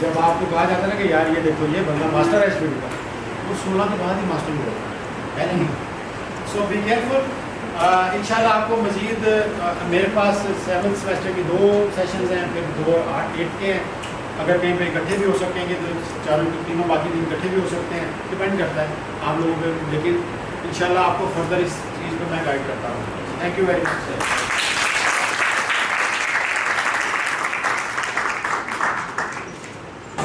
जब आपको कहा जाता है ना कि यार ये देखो ये बंदा मास्टर है इस फील्ड का, वो 16 के बाद ही मास्टर हो जाता है नहीं। सो बी केयरफुल। इंशाल्लाह आपको मज़ीद मेरे पास 7th सेमेस्टर की 2 सेशंस हैं, फिर 2 8 के हैं। अगर कहीं पे इकट्ठे भी हो सकेंगे तो तीनों बाकी दिन इकट्ठे भी हो सकते हैं, डिपेंड करता है आप लोगों पे, लेकिन इंशाल्लाह आपको फर्दर इस चीज़ को मैं गाइड करता हूँ। Thank you very much sir.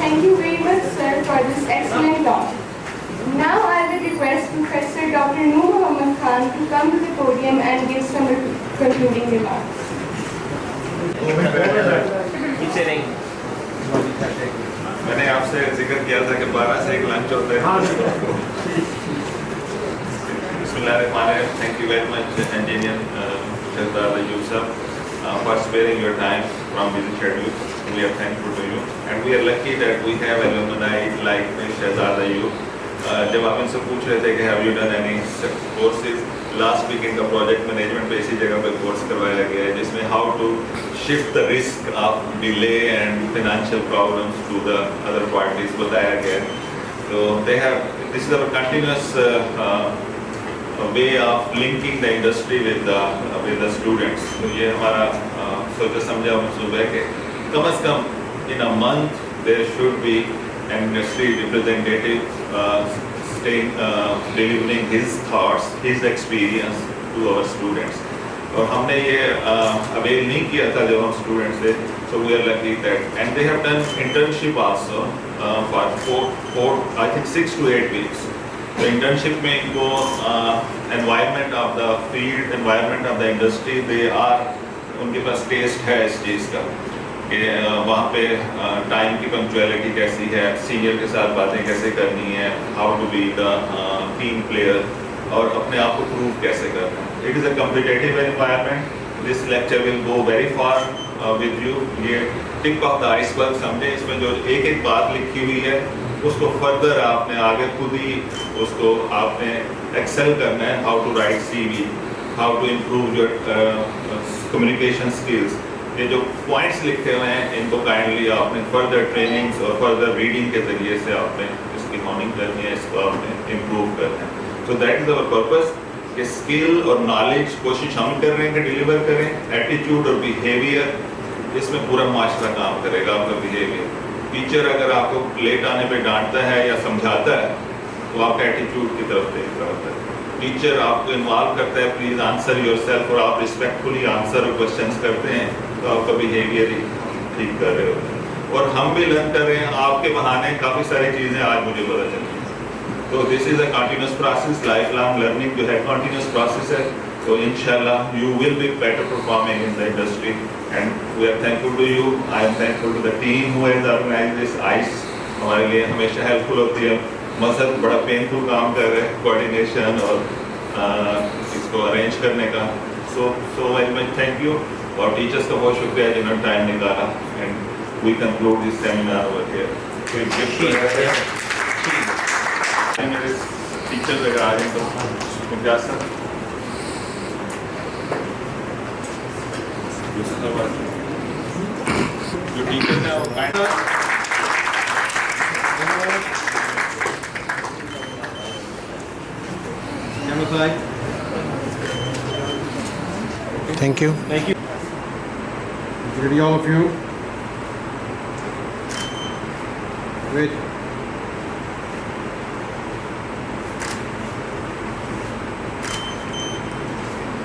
Thank you very much, sir, for this excellent talk. Now I will request Professor Dr. Noor Muhammad Khan to come to the podium and give some concluding remarks. मैंने आपसे जिक्र किया था कि 12 से 1 लंच होता है। Bismillahirrahmanirrahim. Thank you very much, Engineer Shahzad Ayub sir, for sparing your time from busy schedule. We are thankful to you, and we are lucky that we have alumni like Shahzad Ayub. जब आप इनसे पूछ रहे थे कि have you done any courses, last week इनका प्रोजेक्ट मैनेजमेंट पे इसी जगह पे कोर्स करवाया गया है जिसमें how to shift the risk of delay and financial problems to the other parties बताया गया है। तो they have this is our continuous way of linking the industry with the students. तो ये हमारा सोचा समझा मंसूबा है कि come as come in a month there should be an industry representative delivering his thoughts, his experience to our students. और हमने ये अवेल नहीं किया था जब हम स्टूडेंट्स थे, so we are lucky that, and they have done internship also for I think 6 to 8 weeks. तो internship में इनको environment of the field, environment of the industry, they are उनके पास टेस्ट है इस चीज़ का कि वहाँ पे टाइम की पंक्चुअलिटी कैसी है, सीनियर के साथ बातें कैसे करनी है, how to be the team player और अपने आप को प्रूव कैसे करना है। It is a competitive environment. This lecture will go very far with you. ये टिप ऑफ द आइसबर्ग समझे, इसमें जो एक एक बात लिखी हुई है उसको फर्दर आपने आगे खुद ही उसको आपने एक्सेल करना है। How to write CV, how to improve your communication skills. ये जो पॉइंट्स लिखे हुए हैं इनको काइंडली आपने फर्दर ट्रेनिंग्स और फर्दर रीडिंग के ज़रिए से आपने इसकी होनिंग करनी है, इसको आपने इम्प्रूव करना है। So that is our purpose कि स्किल और नॉलेज कोशिश हम कर रहे हैं कि डिलीवर करें। एटीट्यूड और बिहेवियर इसमें पूरा माशरा काम करेगा, आपका बिहेवियर। टीचर अगर आपको लेट आने पे डांटता है या समझाता है तो आपका एटीट्यूड की तरफ देख रहा होता है। टीचर आपको इन्वॉल्व करता है, प्लीज़ आंसर योरसेल्फ, और आप रिस्पेक्टफुली आंसर और क्वेश्चंस करते हैं तो आपका बिहेवियर ही ठीक कर रहे होते हैं। और हम भी लर्न कर रहे हैं, आपके बहाने काफ़ी सारी चीज़ें आज मुझे पता चली। तो this is a continuous process, life long learning जो है कंटिन्यूस प्रोसेस है। तो इंशाल्लाह you will be better performing in the industry and we are thankful to you. I am thankful to the team who has organised this ice. हमारे लिए हमेशा हेल्पफुल होती है। मसद बड़ा पेनफुल काम कर रहे हैं, कोऑर्डिनेशन और इसको अरेंज करने का। So very much thank you. और टीचर्स का बहुत शुक्रिया जिन्होंने टाइम निकाला and we conclude this seminar over here. मेरे टीचर लगा रहे हैं तो क्या सर जो टीचर है वो Thank you. Thank you. Ready, all of you? Wait.